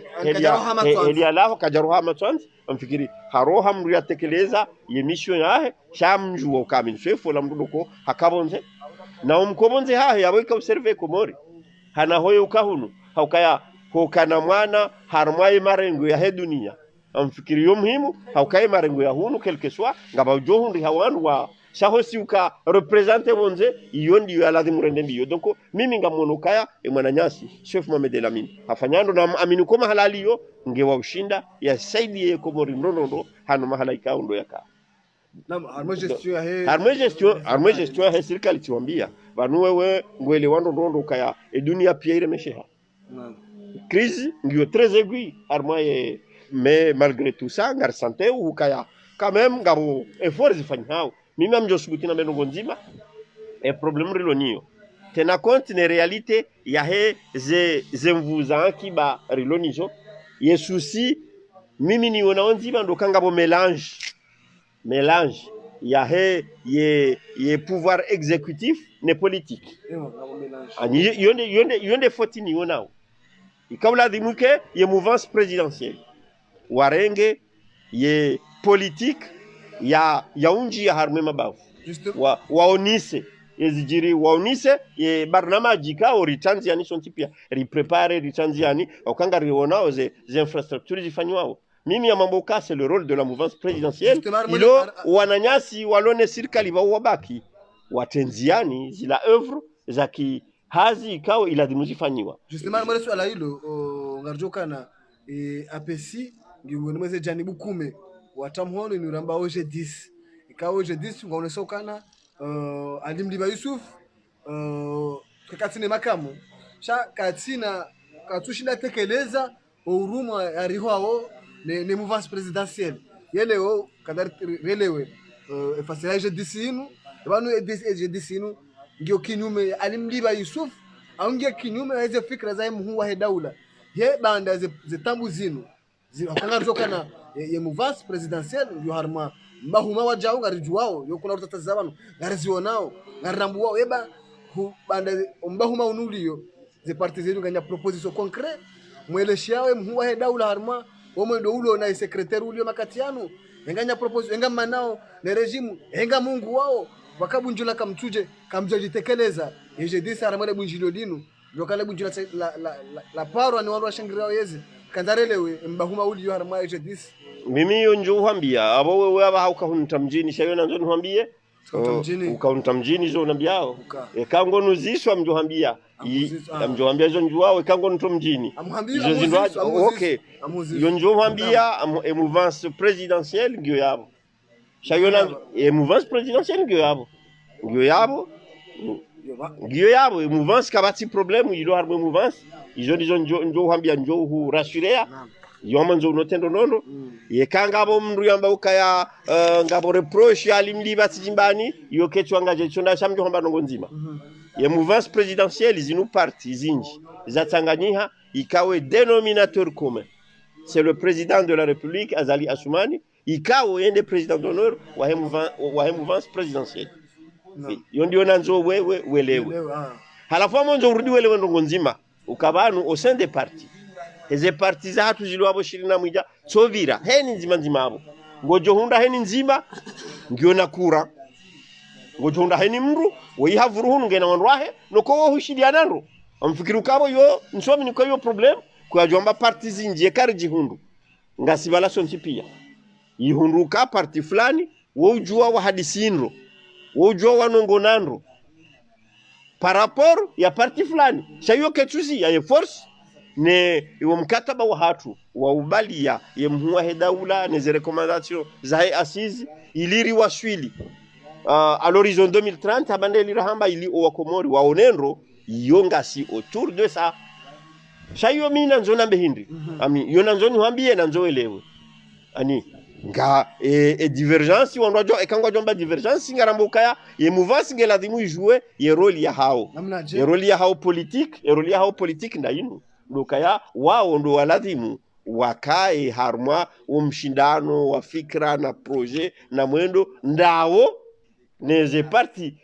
helia lao kajaroha matwanzi amfikiri haroha mru yatekeleza yemisho yahe shamju wa ukamini swefu la mrudoko hakabonze na umkobonze hahe yaweka observe Komori hana hoyo ukahunu haukaya hokana mwana harmai marengo ya he dunia amfikiri yo muhimu haukaye marengo ya hunu kelkeswa ngaba ujohundi hawandu wa shahosi uka represente bonze iyo ndiyo alazi murende ndiyo donc mimi ngamono kaya mwananyasi chef Mohamed Elamine afanyando na amini koma halali yo ngewa ushinda ya saidi Komori ndondo hano mahalaika ndo yaka nam arme gestion ya serikali tiwambia banu wewe ngwele wando ndondo kaya dunia pia ile mesheha crise ngiyo très aiguë arme mais malgré tout ça ngar santé ou kaya quand même ngabo effort zifanyao mimi amjosubutina benongo nzima problem rilonio tena compte ne realite ya he ze mvuza kiba rilonizo yesusi mimi niona nzima ndo kangabo mélange ya he ye pouvoir exécutif ne politique ani yonde foti ni onao ikawla dimuke ye mouvance présidentielle warenge ye politique ya unji ya harme mabavu waonise ezijiri waonise ye barnamaji kao ritanziani sontipia riprepare ritanziani okanga rionao ze infrastructures zifanywao mimi ya mambo ka c'est le rôle de la mouvance présidentielle ilo wananyasi walone serikali ba wabaki watenziani zila œuvre za ki hazi ikao ilazimu zifanyiwa justement mwele swala hilo ngarjokana APC ngiwe mweze janibu kume watamhono ni ramba oje 10 ikao oje 10 ngaonesha kana alimliba Yusuf kakatine makamu sha katina katushinda tekeleza uruma yarihwao ne mouvance présidentielle yeleo kadar relewe efasila je 10 inu banu je 10 inu ngio kinyume alimliba Yusuf aungia kinyume na hizo fikra za mhu wa daula ye banda ze tambu zinu akanga tokana ye mouvance présidentielle yo harma mbahuma wajao ngarijuwao yo kuna utatazabano ngarizionao ngarambuwao eba banda mbahuma unuliyo ze parti zetu nganya proposition concrète mweleshiawe mhu wa daula harma omwendo ulo na secrétaire ulio makatiano nganya proposition ngama nao ne regime enga Mungu wao wakabunjula kamtuje kamjajitekeleza yeje disa aramale bunjilo linu lokale bunjula la paro ni wanu washangiria yezi kandarelewe mbahuma uli yo harma yeje disa mimi yonjo hambia abo wewe aba haukahunta mjini shayo nanzo nhambie ukaunta mjini zo nambiao ekango nuziswa mjo hambia mjo hambia zo njuwao ekango nto mjini izo zindwaje okay yonjo hambia mouvance présidentielle ngyo yabo shayo nanzo mouvance présidentielle ngyo yabo mouvance kabati problème yilo harmo mouvance izo njo hambia njo hu rassurer yoma nzo notendo nono yekanga bo mndu yamba ukaya ngabo reproche alimliba tijimbani yo ketwanga je chonda shamjo hamba nongo nzima ye mouvance présidentielle zinu parti zinji zatanganyiha ikawe dénominateur commun c'est le président de la République Azali Assoumani ikawe yende président d'honneur wa mouvance présidentielle yo ndio nanzo wewe welewe halafu monzo urudi welewe nongo nzima ukabanu au sein des partis eze parti za hatu zilo abo 21 sovira heni nzima nzima abo ngojo hunda heni nzima ngiona kura ngojo hunda heni mru we have ruhunu ngena wanwahe noko wo hushidiana ndo amfikiru kabo yo nsomi niko yo problem kwa jomba parti zinje karji hundu ngasibala sonti pia yihunduka parti fulani wo ujua wa hadisinro wo ujua wanongonandro par rapport ya parti fulani shayo ketusi ya force ne iwo mkataba wa hatu wa ubalia ye mhuwa hedaula ne ze recommandation za hai assise iliri waswili à l'horizon 2030 abande lirahamba ili owa Komori wa onenro yonga si autour de ça shayo mina nzona mbehindi ami yona nzoni hambie na nzoelewe ani nga divergence wanwajo ekangwa jomba divergence ngarambuka ya ye mouvance ngela dimu jouer ye rôle ya hao ye rôle ya hao politique ndayinu lukaya wao ndo waladhimu wakae harma umshindano wa fikra na projet na mwendo ndao neze parti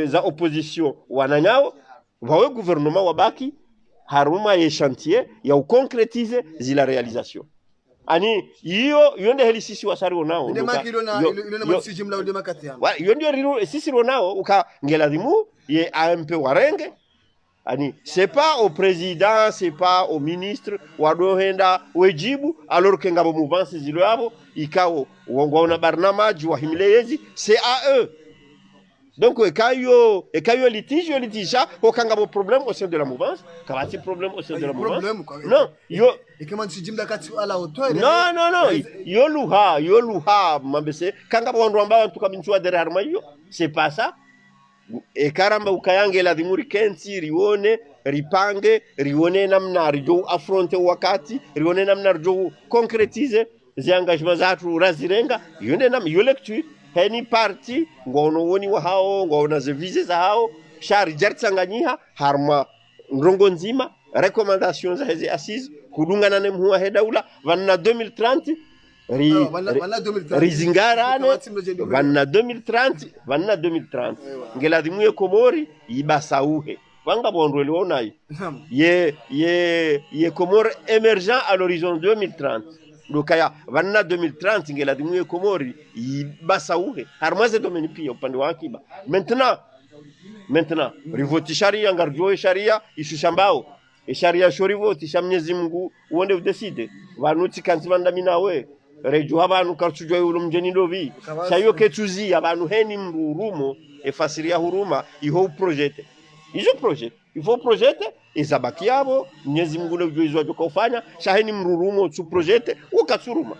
za opposition wananyao wawe gouvernement wabaki haruma ye chantier ya ukonkretize zila realisation ani hiyo yonde heli sisi wasari onao ndio makilo na ile msiji mla ndio makati yangu yo ndio sisi onao uka ngeladhimu ye AMP warenge ani c'est pas au président c'est pas au ministre wadohenda wejibu alors que ngabo mouvance zilo yabo ikao wongona barnamaji wa himilezi c'est à eux donc ekayo litige okangabo problème au sein de la mouvance kabati problème au sein de la mouvance non yo ekema sijimda kati ala hauteur non yo luha mambese kangabo wandu ambao tukabinchwa derrière mayo c'est pas ça ekaramba ukayange la dhimuri kensi rione ripange rione namna rijo affronte wakati rione namna rijo concrétiser les engagements zatu razirenga yone nam yo lecture heni parti ngono woni wa hao ngona ze vise za hao shari jartsanganyiha harma ndongo nzima recommandations za hizi assise kudungana ne mhuwa hedaula vanna 2030 rizingarane vanna 2030 ngela dimuye Komori ibasauhe wanga bondo leonayi ye Komori émergent à l'horizon 2030 dokaya vanna 2030 ngela dimwe Komori ibasa uhe harmaze domeni pia upande wa akiba maintenant rivoti sharia ngarjoe sharia ishishambao sharia shorivo tisha Mwenyezi Mungu uonde udeside vanuti kanzi vandamina we rejo abantu kartujwa ulo mjeni dovi shayo ketuzi abantu heni mrurumo efasiria huruma iho project ijo project ifo project izabaki yabo Mwenyezi Mungu ndio joka ufanya shaheni mrurumo tu project ukatsuruma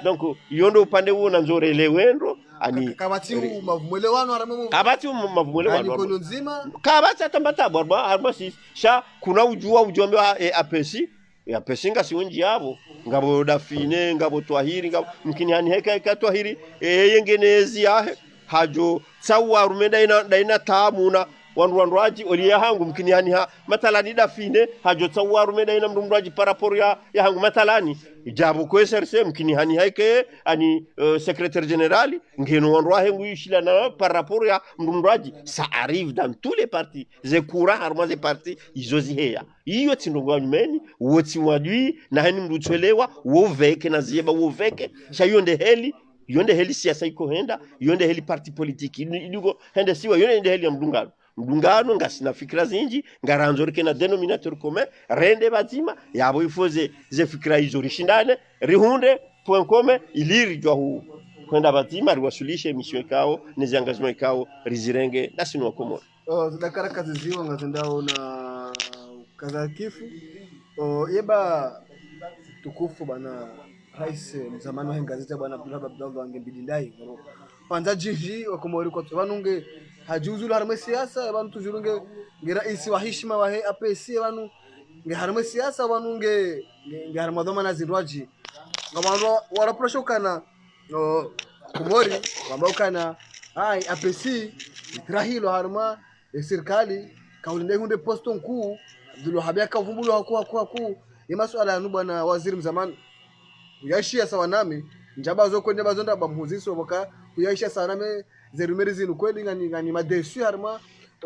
donc yondo upande huo na nzore wendo ani kabati mavumwelewano haramwe kabati mavumwelewano ani kono nzima kabati atambata barba harmasi sha kuna ujumbe wa APC APC ngasi wenji yabo ngabo dafine ngabo twahiri ngabo mkini hani heka twahiri yengenezi yahe hajo sawa rumenda ina taamuna wanduaji oliya hangu mkini hani matalani dafine hajo sawa rumenda ina mrumraji paraporo ya hangu matalani ijabu ko SRC mkini hani heke ani secrétaire général ngeno wanduahe hengu yishila na paraporo ya mrumraji ça arrive dans tous les partis ze courant harma ze partis izozi heya iyo tindongo nyumeni woti wadui na hani mrutwelewa woveke na zieba woveke shayonde heli siasa iko henda yonde heli parti politiki idugo hende siwa yonde heli ya mdungano ngasina fikira zinji ngaranzorike na denominateur commun rende bazima yabo ifoze ze fikira hizo rishindane rihunde point commun iliri jwa huu kwenda bazima riwasulishe mission kao nezi engagement kao rizirenge nasino wa Komoro zidakara kazi ziwa ngazendao na kaza kifu yeba tukufu bana rais mzamano hengazita bwana Abdullah Ngembidindai panza jiji wa Komoro kwa vanunge hajuzulu harme siasa abantu tujurunge nge rais wa heshima wa APC banu nge harme siasa banu nge harma dhamana zirwaji ngabantu waraprosho kana Komori ambao kana APC itrahilo harma serikali kaulinde hunde posto nkuu Abdullah habia kavumbulu haku ya masuala ya bwana waziri mzamani uyashia sawa nami njaba zo kwende bazonda bamhuzisi boka uyashia sawa nami zerumeri zinu kweli ngani madesu harma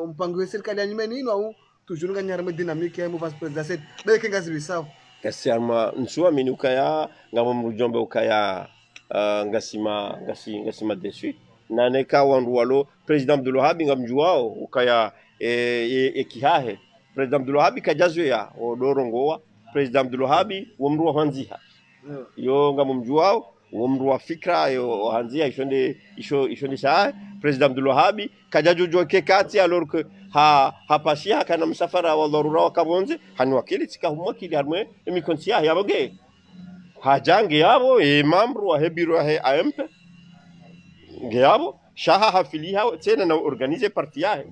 mpango wa serikali ya nyimeni ino au tujunga nyarma dinamike ya muvas president beke ngazi bisafu kasi harma nsuwa mini ukaya ngamo mrujombe ukaya ngasima desu na neka wandu walo president Abdullah Habi ngamjuao ukaya ekihahe president Abdullah Habi kajazwe ya odorongoa president Abdullah Habi womruwa hanziha yo ngamumjuao womru wa fikra yo hanzia ishonde saa president Abdullah Habi kajajujo kekati alors que hapashia kana msafara wa dharura wakabonze hani wakili tikahumwakili harmwe emikonsia yaboge hajange yabo mamru wa hebiro ya AMP ngeyabo shaha hafiliha tena na organize parti yahe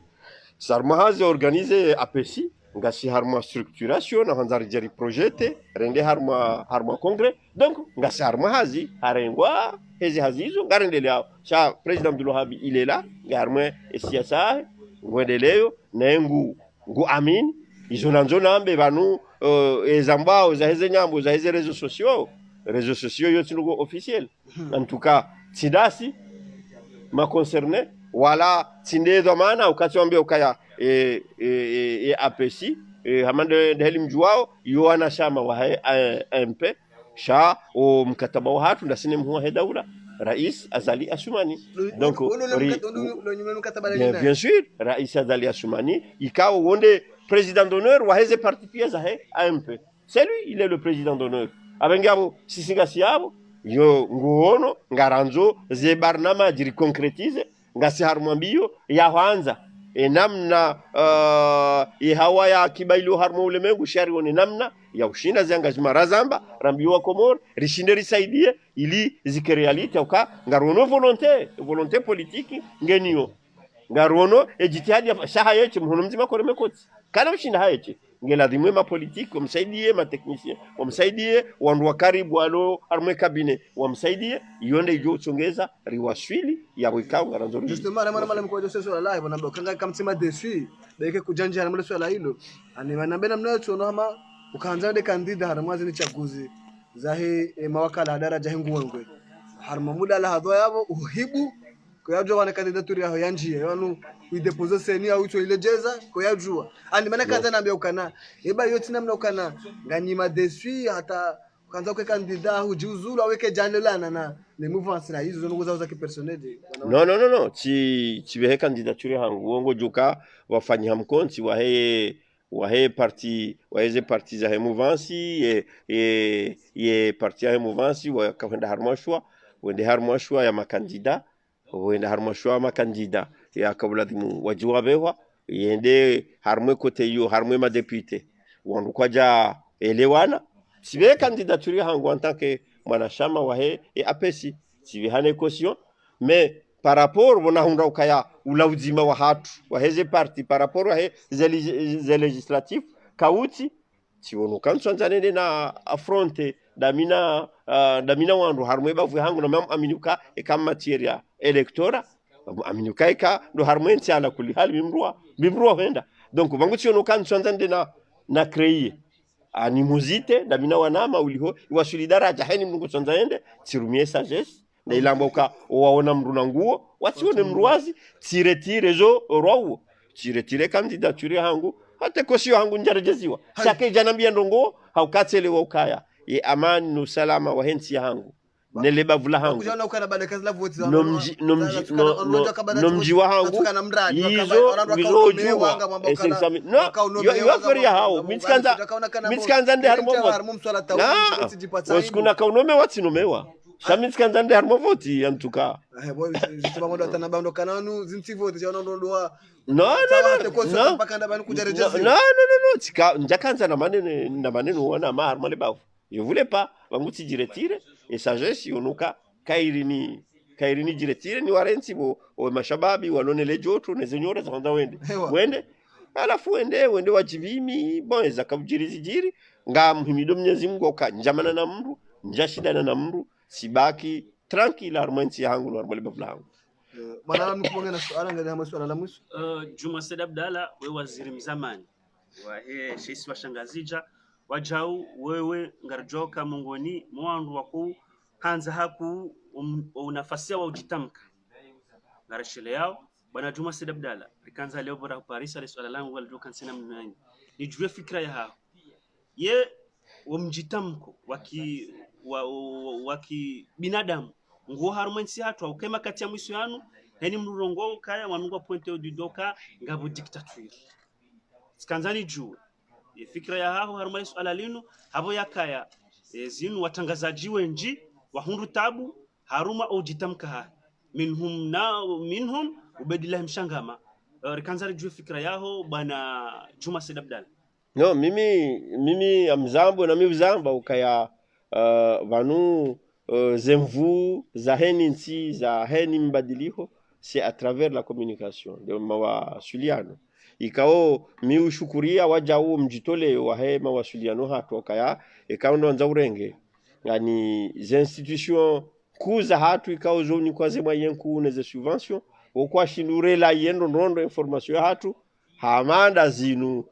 sarmahaze organize APC ngasi harma structuration na hanzari jeri projete rende harma congrès donc ngasi harma hazi harengwa hezi hazizo ngarendelea cha president Abdullah Habi il est là garme siasa ngwendeleo na ngu amin izonanzo nambe banu ezambao za heze nyambo za heze réseaux sociaux yote nugo officiel en tout cas tidasi ma concerné wala tindezo maana ukachambia ukaya APC hamande ndeli mjuao yoana shama wa MP sha o mkataba wa hatu ndasine mhuwa hedaula rais Azali Assoumani donc bien sûr rais Azali Assoumani ikao wonde président d'honneur wa heze parti pieza AMP c'est lui il est le président d'honneur abengabo sisinga siabo yo nguono ngaranzo ze barnama jiri concrétise ngasi harmambio ya kwanza namna hawa ya kibailo harmo ulemengu shari wone namna ya ushinda zangazima razamba rambiwa Komoro rishinde risaidie ili zike realite uka ngarono volonté politique ngeniyo ngarono ejitihadi shaha yeche mhono mzima koreme koti kana ushinda hayeche ngeladimwe ma politique wamsaidie ma technicien wamsaidie wandu wa karibu alo arme cabinet wamsaidie yonde ijo chongeza riwaswili ya wikao ngaranzo justement na mala mko jose swala live na kanga kamsema desui beke kujanja na mala swala hilo ani wanabena mnacho no hama ukaanza de kandida haramazi ni chaguzi zahi mawakala daraja hengwengwe harma muda la hadwa yabo uhibu kwa yajua wana kandidaturi yao yanjie yanu uidepose seni au utoilejeza kwa yajua ani maana kaza naambia ukana eba yote namna ukana ngani madesui hata kanza kwa kandida hujiuzulu aweke janelana na le mouvance na hizo zongo za kipersonnel. No ci behe candidature hangu wongo juka wafanya mkonti wahe parti waheze parti za mouvance ye parti ya mouvance wa kawenda harmashwa wende harmashwa ya makandida wende harmashwa ya makandida ya kabuladimu wajiwa bewa yende harmwe kote yo harmwe madepute wandu kwaja elewana sibe candidature hangu en tant que mwanachama wahe apesi sibe hane caution mais par rapport bona hunda ukaya ulauzima wa hatu waheze parti par rapport wahe ze legislatif kauti tiwono kanso nzanene na affronte damina wandu harmwe bavu hangu na mam aminuka e kam materia electora aminuka eka ndo harmwe ntiala kuli hali bimrua wenda donc bangu tiwono kanso nzanene na créer animosité damina wanama uliho wa solidaraja hani mnungu tsanzaende tirumie sagesse na ilamboka waona mruna nguo wasione mruazi tire zo rowo tire candidature hangu hata kosio hangu njarejeziwa shake janambia ndongo haukatelewa ukaya ye amani no salama wa hensi hangu nele bavula hangu kujana ukana bale kazi la vote nomji wa hangu hizo bizojua esensami no yo aferi hao mitskanza nde harmo oskuna kaunome watsinomewa Shamitskanda nde harmo voti antuka boy justement ndo tanabando kananu zinti vote jana ndo doa no tika njakanza na maneno wana ma harmo le bavu je voulais pas banguti jiretire et sagesse yonuka kairini jiretire ni warenti bo mashababi walone le jotu nezenyora zanda wende alafu wende wajibimi bon zakabujiri nga muhimido Mwenyezi Mungu okanjamana na mru njashidana na mru sibaki tranquille armanti yangu normal bavlangu bwana mponge na swala ngale maswala la mwisho Juma Said Abdalla wewe waziri mzamani wa shesi washangazija wajau wewe ngarjoka mongoni mwandu waku kanza haku unafasia wa ujitamka ngarashile yao bwana Juma Said Abdalla rikanza leo bora Paris ale swala langu walijoka sina mnani nijue fikra ya hao ye umjitamko waki binadamu nguo harmonisi hatu ukema kati ya mwisu yanu yani mrurongo kaya wanungwa pointe du doka ngabo dictature skanzani juu fikra ya hao harmonisi alalinu habo yakaya zinu watangazaji wenji wahundu tabu haruma ujitamka minhum ubadilah mshangama rikanzani juu fikra yao bana Juma Said Abdalla no mimi amzambo na mivzamba ukaya vanu zemvu za heni nsi za heni mbadiliho c'est à travers la communication de mawasiliano ikao miushukuria wajao mjitole wa he mawasiliano hatoka ya ikao ndo nza urenge yani institutions kuza hatu ikao zoni kwa zema yenku neze subvention okwa shinure la yendo ndondo information ya hatu hamanda zinu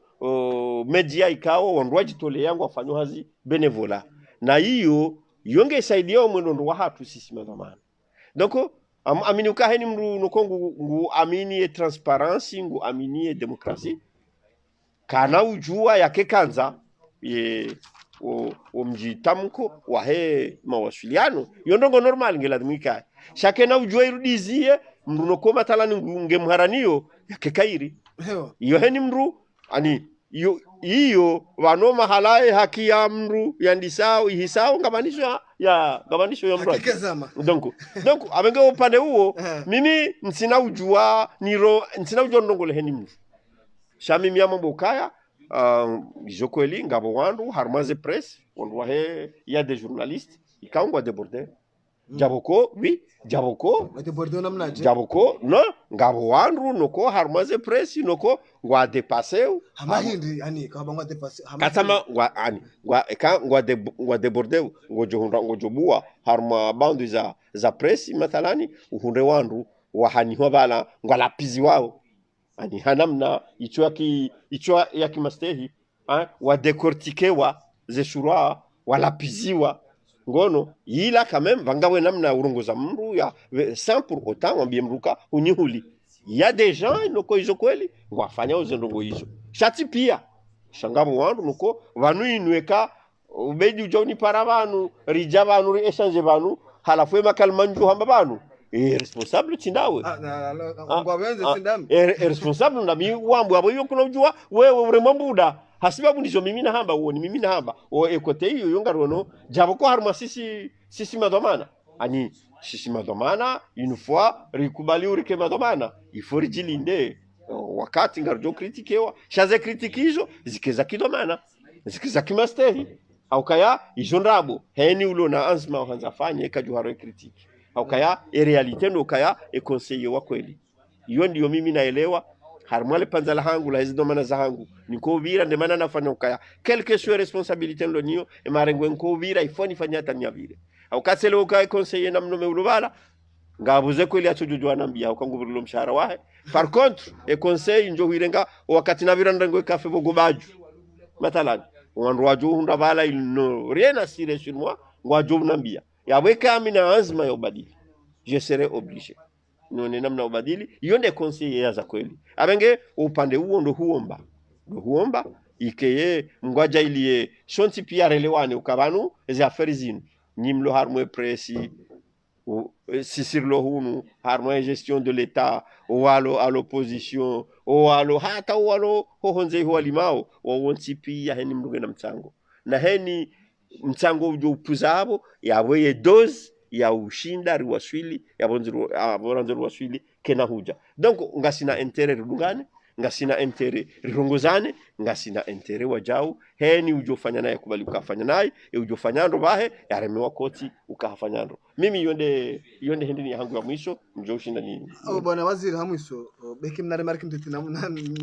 media ikao wandwa jitole yangu afanyo hazi benevola na hiyo yonge saidia mwendo wa hatu sisi mazamani donc amini ukaheni mru nokongu ngu amini transparency ngu amini demokrasi kana ujua yake kanza mjitamko wa he mawasiliano yondongo normal ngeladimika shake na ujua irudizie mru nokoma talani nge mharanio yake kairi iyo heni mru ani iyo wanoma halaye haki ya mru yandisao ihisao ngamanisho ya mru donc abenge upande huo mimi nsina ujua ndongole heni mru shami miyama bokaya jokweli ngabo wandu harmaze presse on wahe ya des journalistes ikangwa déborder Jaboko no ngabo wandu noko harmaze presi noko ngwa dépasser hamahindi yani kabangwa dépasser katama ngwa déborder ngojobua harma bandu za presi mathalani uhunde wandu wahaniwa bala ngwa lapizi wao ani hanamna ichwa yaki mastehi wa decortiquewa zeshura walapiziwa ngono yila quand même vangawe namna urunguza mru ya sans pour autant wambie mruka unyihuli ya des gens noko izo kweli ngwafanya uzendongo hizo shati pia shangamu wandu noko vanu inweka ubedi ujoni para vanu rija vanu ri exchange vanu halafu ema kalmanju hamba vanu responsable tindawe ngwa wenze sindami responsable na mi wambu abo yo kuna ujua wewe urembo buda hasibabu ndizo mimi na hamba uoni mimi na hamba o ekote hiyo yonga rono jabo ko harma sisi madomana ani sisi madomana une fois rikubali urike madomana ifori jilinde wakati ngarjo kritikewa shaze kritikizo zikeza kidomana zikeza kimasteri au kaya ijonrabo heni ulo na azma hanza fanye kajuharo kritiki au kaya realite ndo kaya conseiller wa kweli hiyo ndio mimi naelewa harmale panzala hangu la hizo domana za hangu niko vira ndio maana nafanya kaya quelque soit responsabilité ndo niyo e marengo nko vira ifoni fanya tanya vile au kasele ukaya conseiller na mnome ulubala ngabuze kweli atujujwa nambia ukanguburulo mshahara wahe par contre e conseil njo wirenga wakati na vira ndango kafe bogo baju matalan wandu waju hunda bala il no rien à cirer sur moi ngwaju nambia yaweka amina azma ya ubadili je serai obligé none namna ubadili hiyo ndio conseil za kweli abenge upande huo ndo huomba ikeye ngwaja ilie shonti pia relewane ukabanu za affaires zinu nyimlo harmo presi si sur le hunu harmo gestion de l'état walo à l'opposition walo hata walo honze walimao wonti pia heni mruge na mchango na heni mchango ujupuzabo yawe dose ya ushinda riwaswili ya bonzo riwaswili kena huja donc ngasina intérêt rudungane ngasina intérêt rirongozane ngasina intérêt wajao heni ujofanya naye kubali ukafanya naye ujofanya ndo bahe yaremewa koti ukafanya ndo mimi yonde hindi yangu ya mwisho njo ushinda nini bwana waziri hamwiso beki mnare marki mtiti na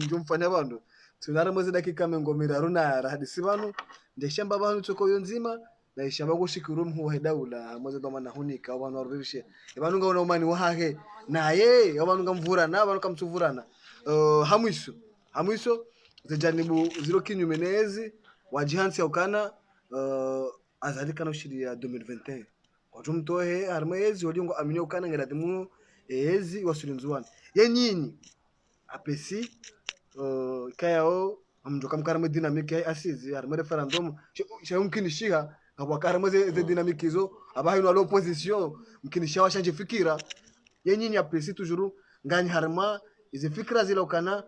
njo mfanya bando tunara mwezi dakika mengomira runa rahadisi banu ndeshamba banu toko yonzima na ishamba gushikuru mhuwe daula mwezi domana hunika abantu warurishe abantu ngabona umani wahe naye abantu ngamvurana abantu kamtuvurana hamwiso zijanibu ziro kinyume nezi wajihansi yaukana azalika na ushiri ya 2021 watu mtohe harmezi wali ngo aminyo ukana ngeradimu ezi wasulinzuwana yenyinyi apesi kayao amjoka mkarame dynamique ya asizi harme referendum mkini shiha abakara mweze ze dynamique hizo abahino alo opposition mkini shawa shanje fikira yenyinyi apesi toujours ngani harma izi fikra zile ukana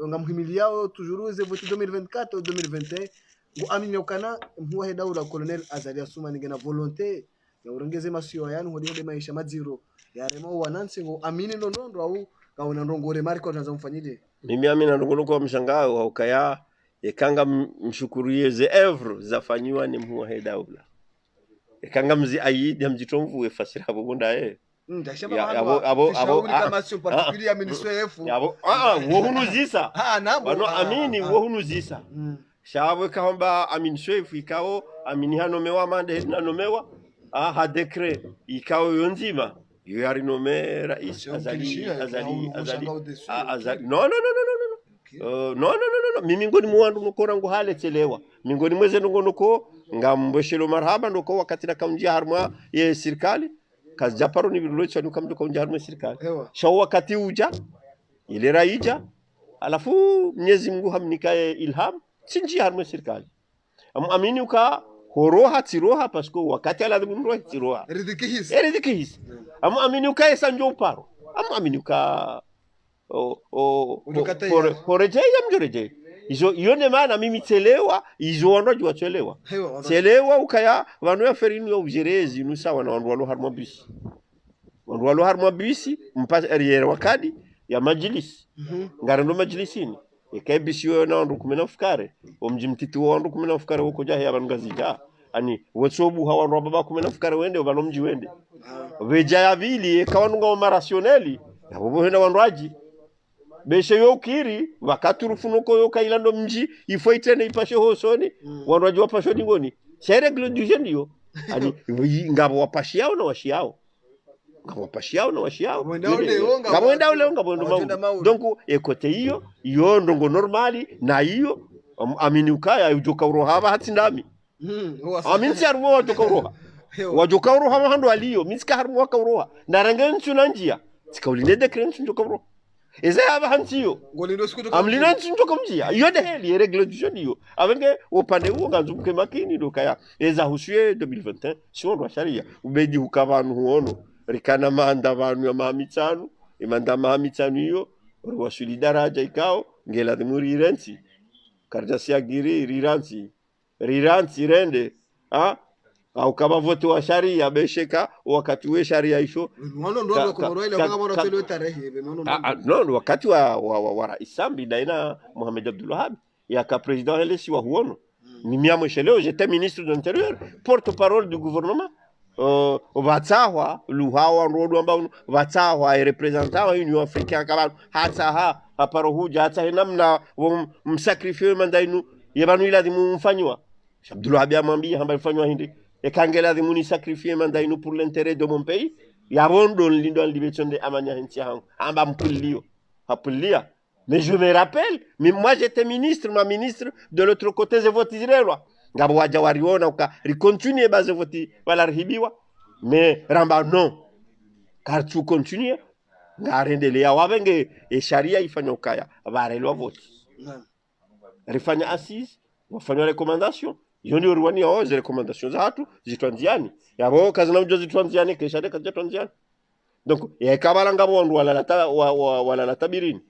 ngamhimiliao toujours ze vote 2024 2021 ngo aminyo ukana mhuwa hedaula colonel Azalia Suma ningena volonté ya urengeze masio yanu hodi maisha maziro ya remo wanansi ngo amini ndondo au kaona ndongore mariko tunaanza mfanyije mimi amina ndongo kwa mshangao au kaya ekanga mshukurie ze evre zafanywa ni mhuwa hedaula ekanga mzi aidi mjitomvu efasira bubunda abo kama sio particulier ya ministre efu wohunuzisa bano amini wohunuzisa shawe kamba amin chef ikao amini hanomewa mande hanomewa ha decret ikao yonzima yari nome rais azali no mimi ngoni muwandu nokora ngo haletelewa mingoni mweze ngonoko ngamboshelo marhaba ndoko wakati na kaunjia harma ye serikali kazi japaro ni bilulo chanu kamdo kaunjia harma serikali shaw wakati uja ile raija alafu Mwenyezi Mungu hamnikae ilham sinji harma serikali amini uka horoha tiroha pasko wakati ala mro tiroha ridikihis amini uka esanjo uparo amini uka horeje yamjoreje izo yone maana mimi telewa izo wanajua telewa ukaya vanu ya ferinu ya ujerezi nusa wana wandu walo harma bisi mpasa eriere wakadi ya majlis ngarendo majlisini ekabisi na wandu kumena fukare omji mtiti wandu kumena fukare uko jahe abangazija ani wetsobu hawa baba kumena fukare wende obalomji wende veja ya vili kawanunga wa rationeli yabo henda wandu aji beshe yokiri wakati rufunuko yokailando mji ifoitene ipashe hosoni wandu wapashoni ngoni seregle du genio ani ngabo wapashiao na washiao ngabwenda ule ngabwenda donc ekote iyo ndongo normali na iyo amini ukaya ujoka uroha hatindami aminsi arwo ujoka uroha wajoka uroha hando aliyo miska harmo waka uroha narangen sunanjia sikauline de kren ujoka uroha eza haba hansio ngoli ndo siku amlina ntoka mjia yode heli regle du jeu hiyo avenge upande huo ngazumke makini dokaya eza husuye 2021 sio ndo sharia ubeji hukavanu huono rikana manda vanu ya mahamitsanu imanda mahamitsanu hiyo ruwasuli daraja ikao ngela dhimuri irensi karjasi agiri riransi rende au kama vote wa sharia besheka wakati we sharia hicho mwana ndo ndo komoro ile kama wana tele tarehe no wakati wa rais Sambi daina Mohamed Abdul Wahab ya ka president ile si wa huono ni miamo sheleo j'étais ministre de l'intérieur porte-parole du gouvernement vatahwa luhawa rodo ambao vatahwa representant wa Union Africaine kama hata haparo huja hata namna msakrifie mandainu yabanu ila mfanywa Abdul Wahab amwambia hamba mfanywa hindi ekangela dhimuni sacrifier mandainu pour l'intérêt de mon pays yabondo lindo libechonde amanya hinti hangu amba mpulio hapulia mais je me rappelle mais moi j'étais ministre ma ministre de l'autre côté je vote israelwa ngabo waja wariona uka continue base vote wala rihibiwa mais ramba non car tu continue ngarendelea wabenge sharia ifanya ukaya barelwa vote rifanya assise wafanya recommandation yoni urwani yao zile recommendations za hatu zitwanziani yabo kazi na ujozi twanziani kesha de kazi twanziani donc yakabala ngabo wala la tabirini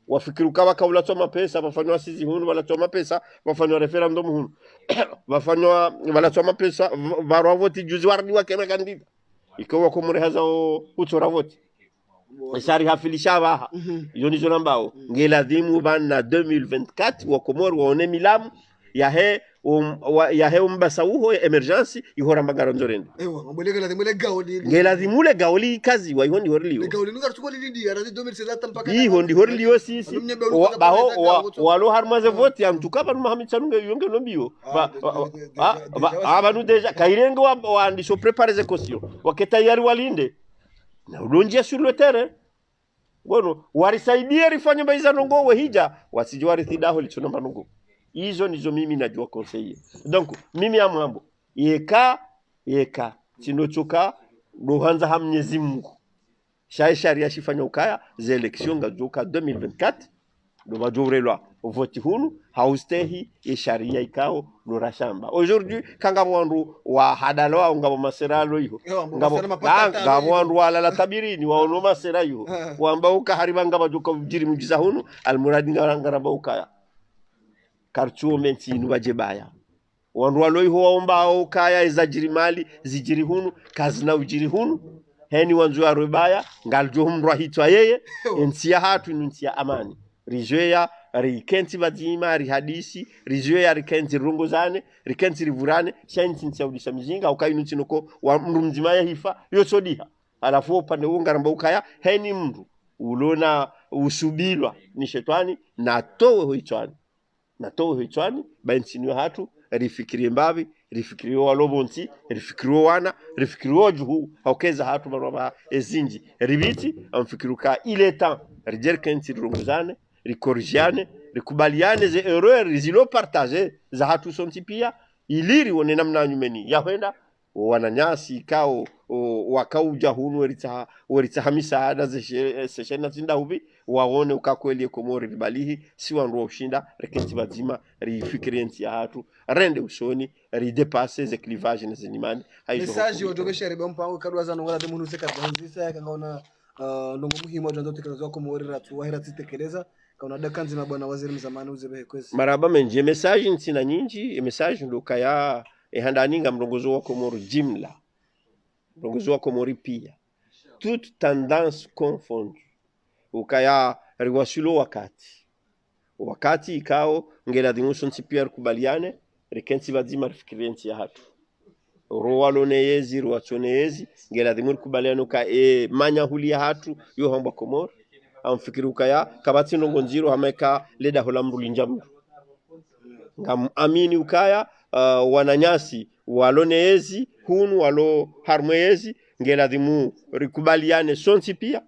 wafikiru kama kaula toma pesa wafanywa sisi hunu wala toma pesa wafanywa referendum hunu wafanywa wala toma pesa barwa voti juzi wardi wa kema kandida ikawa komure haza utora voti sari hafilisha baha yoni zonambao ngeladhimu bana 2024 wa komoro waone milamu yahe umbasa uho emergency ihora magara nzorende ewa mboleka la dimule gaoli ngela dimule gaoli kazi wa ihondi horliyo gaoli nunga tukoli lidi ya 2007 mpaka ihondi horliyo sisi baho walo harmaze vote ya mtukapa Mohamed Chanunga yonge lombio abanu deja kairenga wa andisho préparer les cautions waketa yari walinde na udonjia sur le terrain bueno warisaidia rifanye baizano ngowe hija wasije warithidaho lichona manungo hizo nizo mimi najua conseiller donc mimi amwambo yeka chinochoka dohanza ha Mwenyezi Mungu sharia shifanya ukaya za election ngajoka 2024 do bajorelwa vote hunu haustehi sharia ikao do rashamba aujourd'hui kanga wandu wa hadalo ngabo maseralo hiyo ngabo wandu wala la tabirini waono masera hiyo kwamba ukahariba ngaba joka jiri mujiza hunu almuradi ngaraba ukaya karchuo mentinu wajebaya wandu waloi huomba ukaya izajiri mali zijiri hunu kazi na ujiri hunu heni wanzu ya rubaya ngaljo humrwa hitwa yeye ensia hatu nuntia amani rijoya rikenti badima rihadisi rijoya rikenti rungozane rikenti rivurane shanti ntia udisha mizinga ukai nuntinoko wa mrumzima ya hifa yosodiha alafu upande ungaramba ukaya heni mndu ulona usubilwa ni shetani na towe hitwani natowe hitwani bainsinyo hatu rifikirie mbavi rifikirie walobonti rifikirie wana rifikirie juhu haukeza hatu baraba ezinji ribiti amfikiruka ile temps rijer kenti runguzane rikorjiane rikubaliane ze erreur zilo partager za hatu sontipia iliri wone namna nyumeni yahwenda wananyasi kao wakauja hunu werita hamisa ada ze seshena zinda ubi waone ukakweli komori ribalihi si wanru ushinda rekenti bazima rifikirie nti ya hatu rende usoni ridepasser ze clivages na zinimani message odobesha ribe mpango kadwa za ngala demunu se kadwanzisa yakangaona ndongo muhimu ajanzo tekelezwa komori ratu wahira titekeleza kauna dakanzi na bwana waziri mzamani uzebehe kwezi maraba menje message ntina nyinji message ndoka ya ehandaninga mrongozo wa komoro jimla mrongozo wa komori pia toute tendance confondue ukaya riwasulo wakati ikao ngela dimuso ntipia kubaliane rikensi bazima rifikirienti ya hatu roaloneyezi roatoneyezi ngela dimur kubaliane ka manya huli ya hatu yo hamba komoro amfikiruka ya kabati nongonziro hameka leda holamru linjamu ngam amini ukaya wananyasi waloneyezi hunu walo harmoyezi ngela dimu rikubaliane sonti pia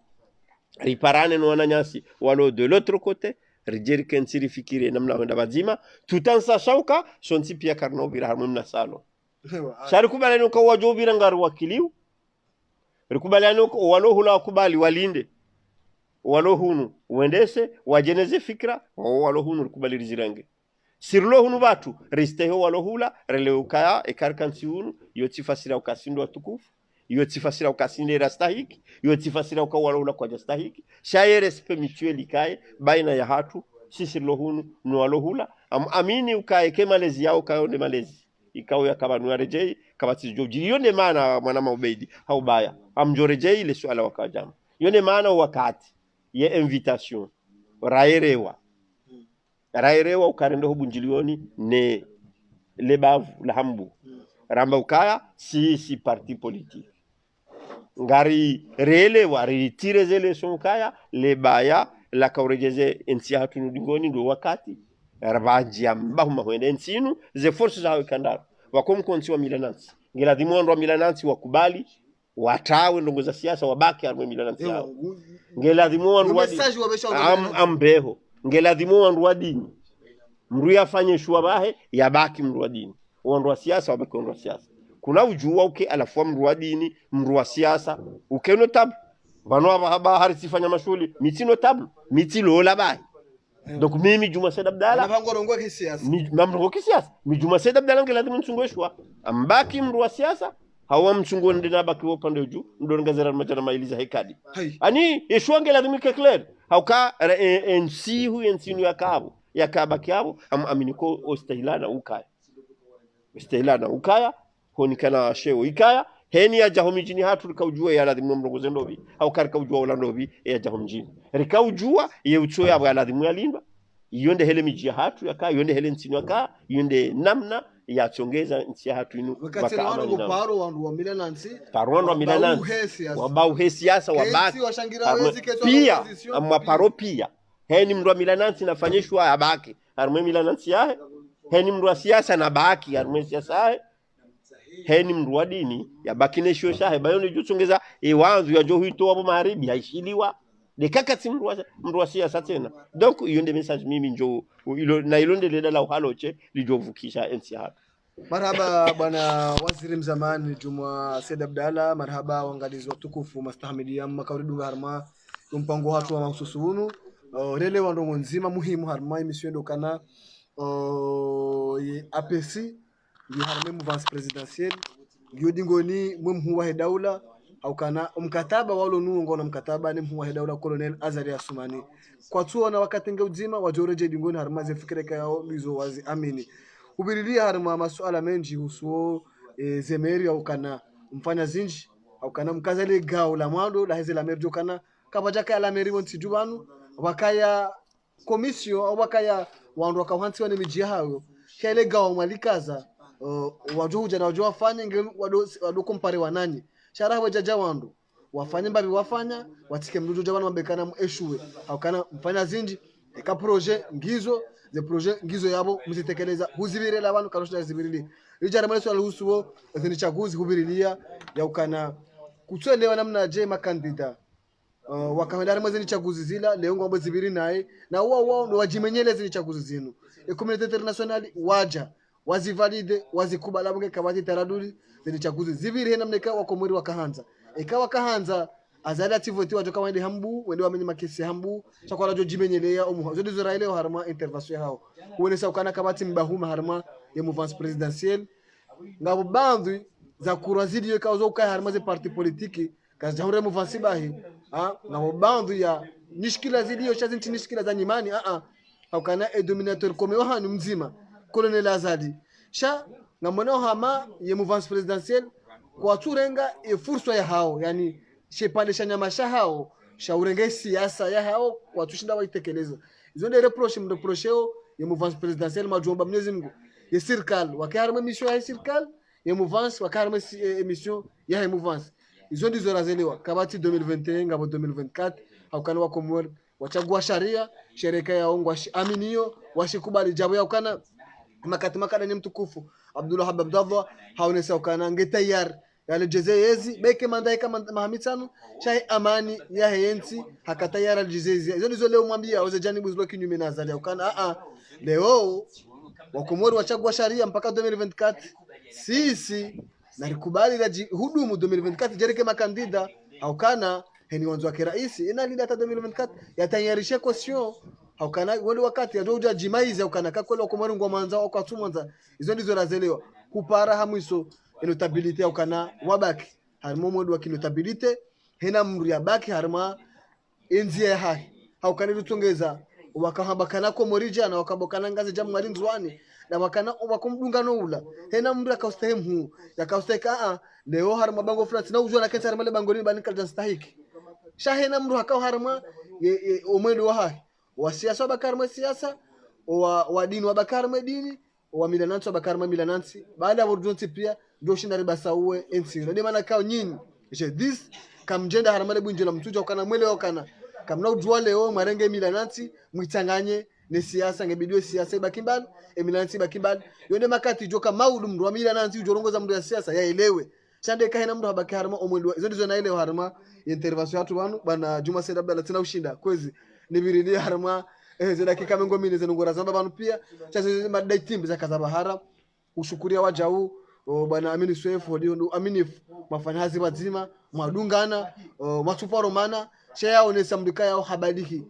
riparane no wananyasi walo de l'autre côté rijeri kensiri fikire namna wenda bazima tout en sachant que sonti pia karno bira harmona salo shari kubaliane ko wajo bira ngaru wakiliu rikubaliane ko walo hula kubali walinde walohunu uendese wajeneze fikra walohunu kubali rizirange sirlo hunu batu risteho walohula releukaya ekarkansi hunu yotifasira ukasindo watukufu yotifasira ukasinde rastahiki yotifasira ukawalohula kwa jastahiki shayere sipe mutuel kai baina ya hatu sisi lohunu nuwalohula amini ukaeke malezi yao kaone malezi ikao ya kama nuarejei kama tijoji yone maana mwana Ubeidi haubaya amjorejei ile swala wakajama yone maana wakati ye invitation raerewa ukarendo hubunjilioni ne lebavu la hambu ramba ukaya si parti politique ngari relewa ritire zele sonkaya lebaya la kaurejeze ensi hatu nudingoni ndo wakati rabaji ambahu mahwende ensinu ze forces za kandara wakomkonsi wa milanansi ngila dimondo wa milanansi wakubali watawe ndongo za siasa wabaki arme milanansi yao ngila dimondo wa ambeho ngila dimondo wa dini mru yafanye shua bahe yabaki mru wa dini wandu wa siasa wabaki wandu wa siasa kuna ujua uke alafuwa mru wa dini mru wa siasa uke no tabu vano haba harisifanya mashuli miti no tabu miti lola bahe donc mimi Juma Said Abdalla navangorongo kisiasa mamrongo kisiasa mi Juma Said Abdalla ngela lazima mchungweshwa ambaki mru wa siasa hawa mchungo ndina baki upande juu ndo ngazera majana mailiza hekadi ani yeshwa ngela lazima clear hauka ensihu ensinu yakaba kyabo aminiko ostahilana ukaya honikana sheo ikaya heni ya jahomijini hatu rikaujua ya lazima mrongoze ndobi au karika ujua wala ndobi ya jahomijini rikaujua ye ucho ya lazima yalindwa yonde hele miji hatu yaka yonde hele nsini yaka yonde namna ya chongeza nchi hatu inu wakati wangu paro wandu wa milanansi wabau he siasa wabaki pia amaparo pia heni mru wa milanansi nafanyishwa abaki arme milanansi yahe heni mru wa siasa na baki arme siasa yahe heni mru wa dini ya bakinesho shahe bayoni juchongeza wanzu ya johuito wabo maharibi haishiliwa dekakati mru wa siasa tena donc yonde message mimi njo na ilonde leda la uhaloche lijovukisha ensi hapa. Marhaba bwana waziri mzamani Juma Said Abdalla, marhaba wangalizi watukufu mastahamidia makauridu harma mpango watu wa mahususunu rele wandongo nzima muhimu harma emission dokana APC ndio harma mouvance presidentielle ndio dingoni mumhuwa daula au kana mkataba walo nuongo na mkataba ni mhuwa daula Colonel Azari Asumani kwa tuo na wakati ngeuzima wajoreje dingoni harma zefikireka yao lizo wazi amini ubirilia harma masuala menji husuo zemeri au kana mfanya zinji au kana mkazale gao la mwando la heze la merjo kana kabajaka la meri wonti jubanu wakaya komisio au wakaya wandu wakawanti wane mijia hao kele gao malikaza wajohuja na wajoha fanya nge wado kompare wanani shara wajaja wandu wafanya mbabi wafanya watike mdujo jabanu mabekana mueshuwe au kana mfanya zinji eka proje ngizo ze proje ngizo yabo mzitekeleza huzibirela abantu karosha zibirili ijara mali swala husuo zini chaguzi hubirilia ya ukana kutuelewa namna je makandida wakamedari mwezi chaguzi zila leo ngombe zibiri naye na wao ndo wajimenyele zini chaguzi zinu community international waja wazivalide wazikubala bunge kabati taraduli zini chaguzi zibiri namna ikawa wakomuri wakahanza ikawa kahanza azali ativoti wajoka wende hambu wende wamenye makesi hambu chakwala jo jimenyelea omu zodi Israeli harma intervention hao kuonesa ukana kabati mbahuma harma ya mouvance presidentielle ngabo bandu za kurazidi yo kazo ukai harma ze parti politique kaza jamhuri mouvance bahi ngabo bandu ya nishikila zidi yo chazi nishikila za nyimani ukana dominateur comme wahanu mzima Colonel Azadi sha ngamona hama ya mouvance presidentielle kwa turenga fursa ya hao yani shepande shanyamasha hao shaurenge siasa ya hao watushinda waitekeleza izo ndio reprocheo ya mouvance presidentielle majomba Mwenyezi Mungu ya serikali wakiharma mission ya serikali ya mouvance wakiharma mission ya mouvance izo ndizo razelewa kabati 2021 ngabo 2024 haukana wakomor wachagua sharia shereka ya ongwa aminio washikubali jabo ya ukana makati ni mtukufu Abdullah Abdallah haonesa ukana ngetayar yale jezeyezi beke mandai kama mahamitano shai amani ya hensi hakatayara jezezi hizo ndizo leo mwambia oze janibu zilo kinyume na Azali ukana leo wakomori wachagua sharia mpaka 2024 sisi na likubali la hudumu 2024 jereke makandida au kana heni wanzo wake raisi ina lida ta 2024 yatayarisha caution haukana wale wakati adoja jimaize haukana kakwelo kwa marungu manza au kwa tumanza hizo ndizo razelewa kupara hamwiso inotability haukana wabaki harimo modu wa kinotability hena mru ya baki harma enzi ya hai haukana rutongeza wakahambakana ko morija na wakabokana ngazi jamu marinzwani na wakana wakumdunga no ula hena mru akaustahemu yakausteka leo harma bango France na ujua na kensa harma le bango ni banika janstahiki shahena mru hakao harma omwendo wa hai wa siasa bakarma siasa wa dini wa bakarma dini wa milanansi wa bakarma milanansi baada ya wordonti pia ndio shinda ribasa uwe ensi ndio maana kao nyinyi je this kamjenda harma le bunjela mtuja ukana mwele wakana kamna ujua leo marenge milanansi mwitanganye ne siasa ngebidwe siasa bakimbali milanansi bakimbali yonde makati joka maudu mru wa milanansi ujorongoza mru ya siasa yaelewe chande kahena mru habaki harma omwendo hizo ndizo na ile harma intervention watu wanu bana Juma Said Abdalla tena ushinda kwezi nibiridi harma zina kikamengo mine zenongora zamba banu pia chazo madai timbi za kazabahara ushukuria wajau bana Amini Swefu ndio Amini mafanyazi bazima mwadungana matuparo mana shaya onesa mdika yao habadihi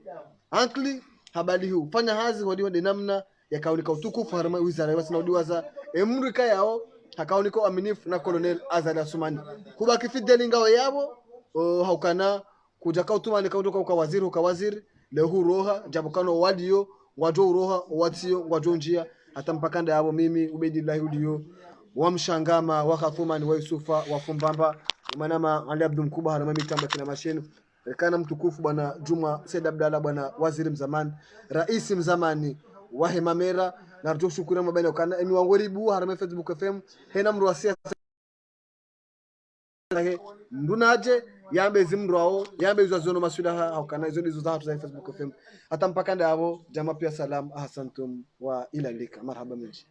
ankli habadihi ufanya hazi wadi wadi namna yakaonika utukufu harma wizara wasina udiwaza emrika yao hakaoniko aminifu na Colonel Azad Asumani kubaki fideli ngao yabo haukana kujaka utumani kautoka kwa waziri leo roha jabukano wadio wajo roha watio wajo njia hata mpakanda yabo mimi Ubaidillahi udio wa Mshangama wa Khathumani wa Yusufa wa Fumbamba manama Ali Abdul Mkubwa harama mitamba kina mashine kana mtukufu bwana Juma Said Abdalla bwana waziri mzamani rais mzamani wa Hemamera na rjo shukuru mabana kana emi wangoribu harama Facebook FM hena mruasia ndunaje yambe zimrao yambe zono masuda haukana hizo ndizo za Facebook FM hata mpaka ndabo jamaa pia salam ahsantum wa ila lika marhaba minji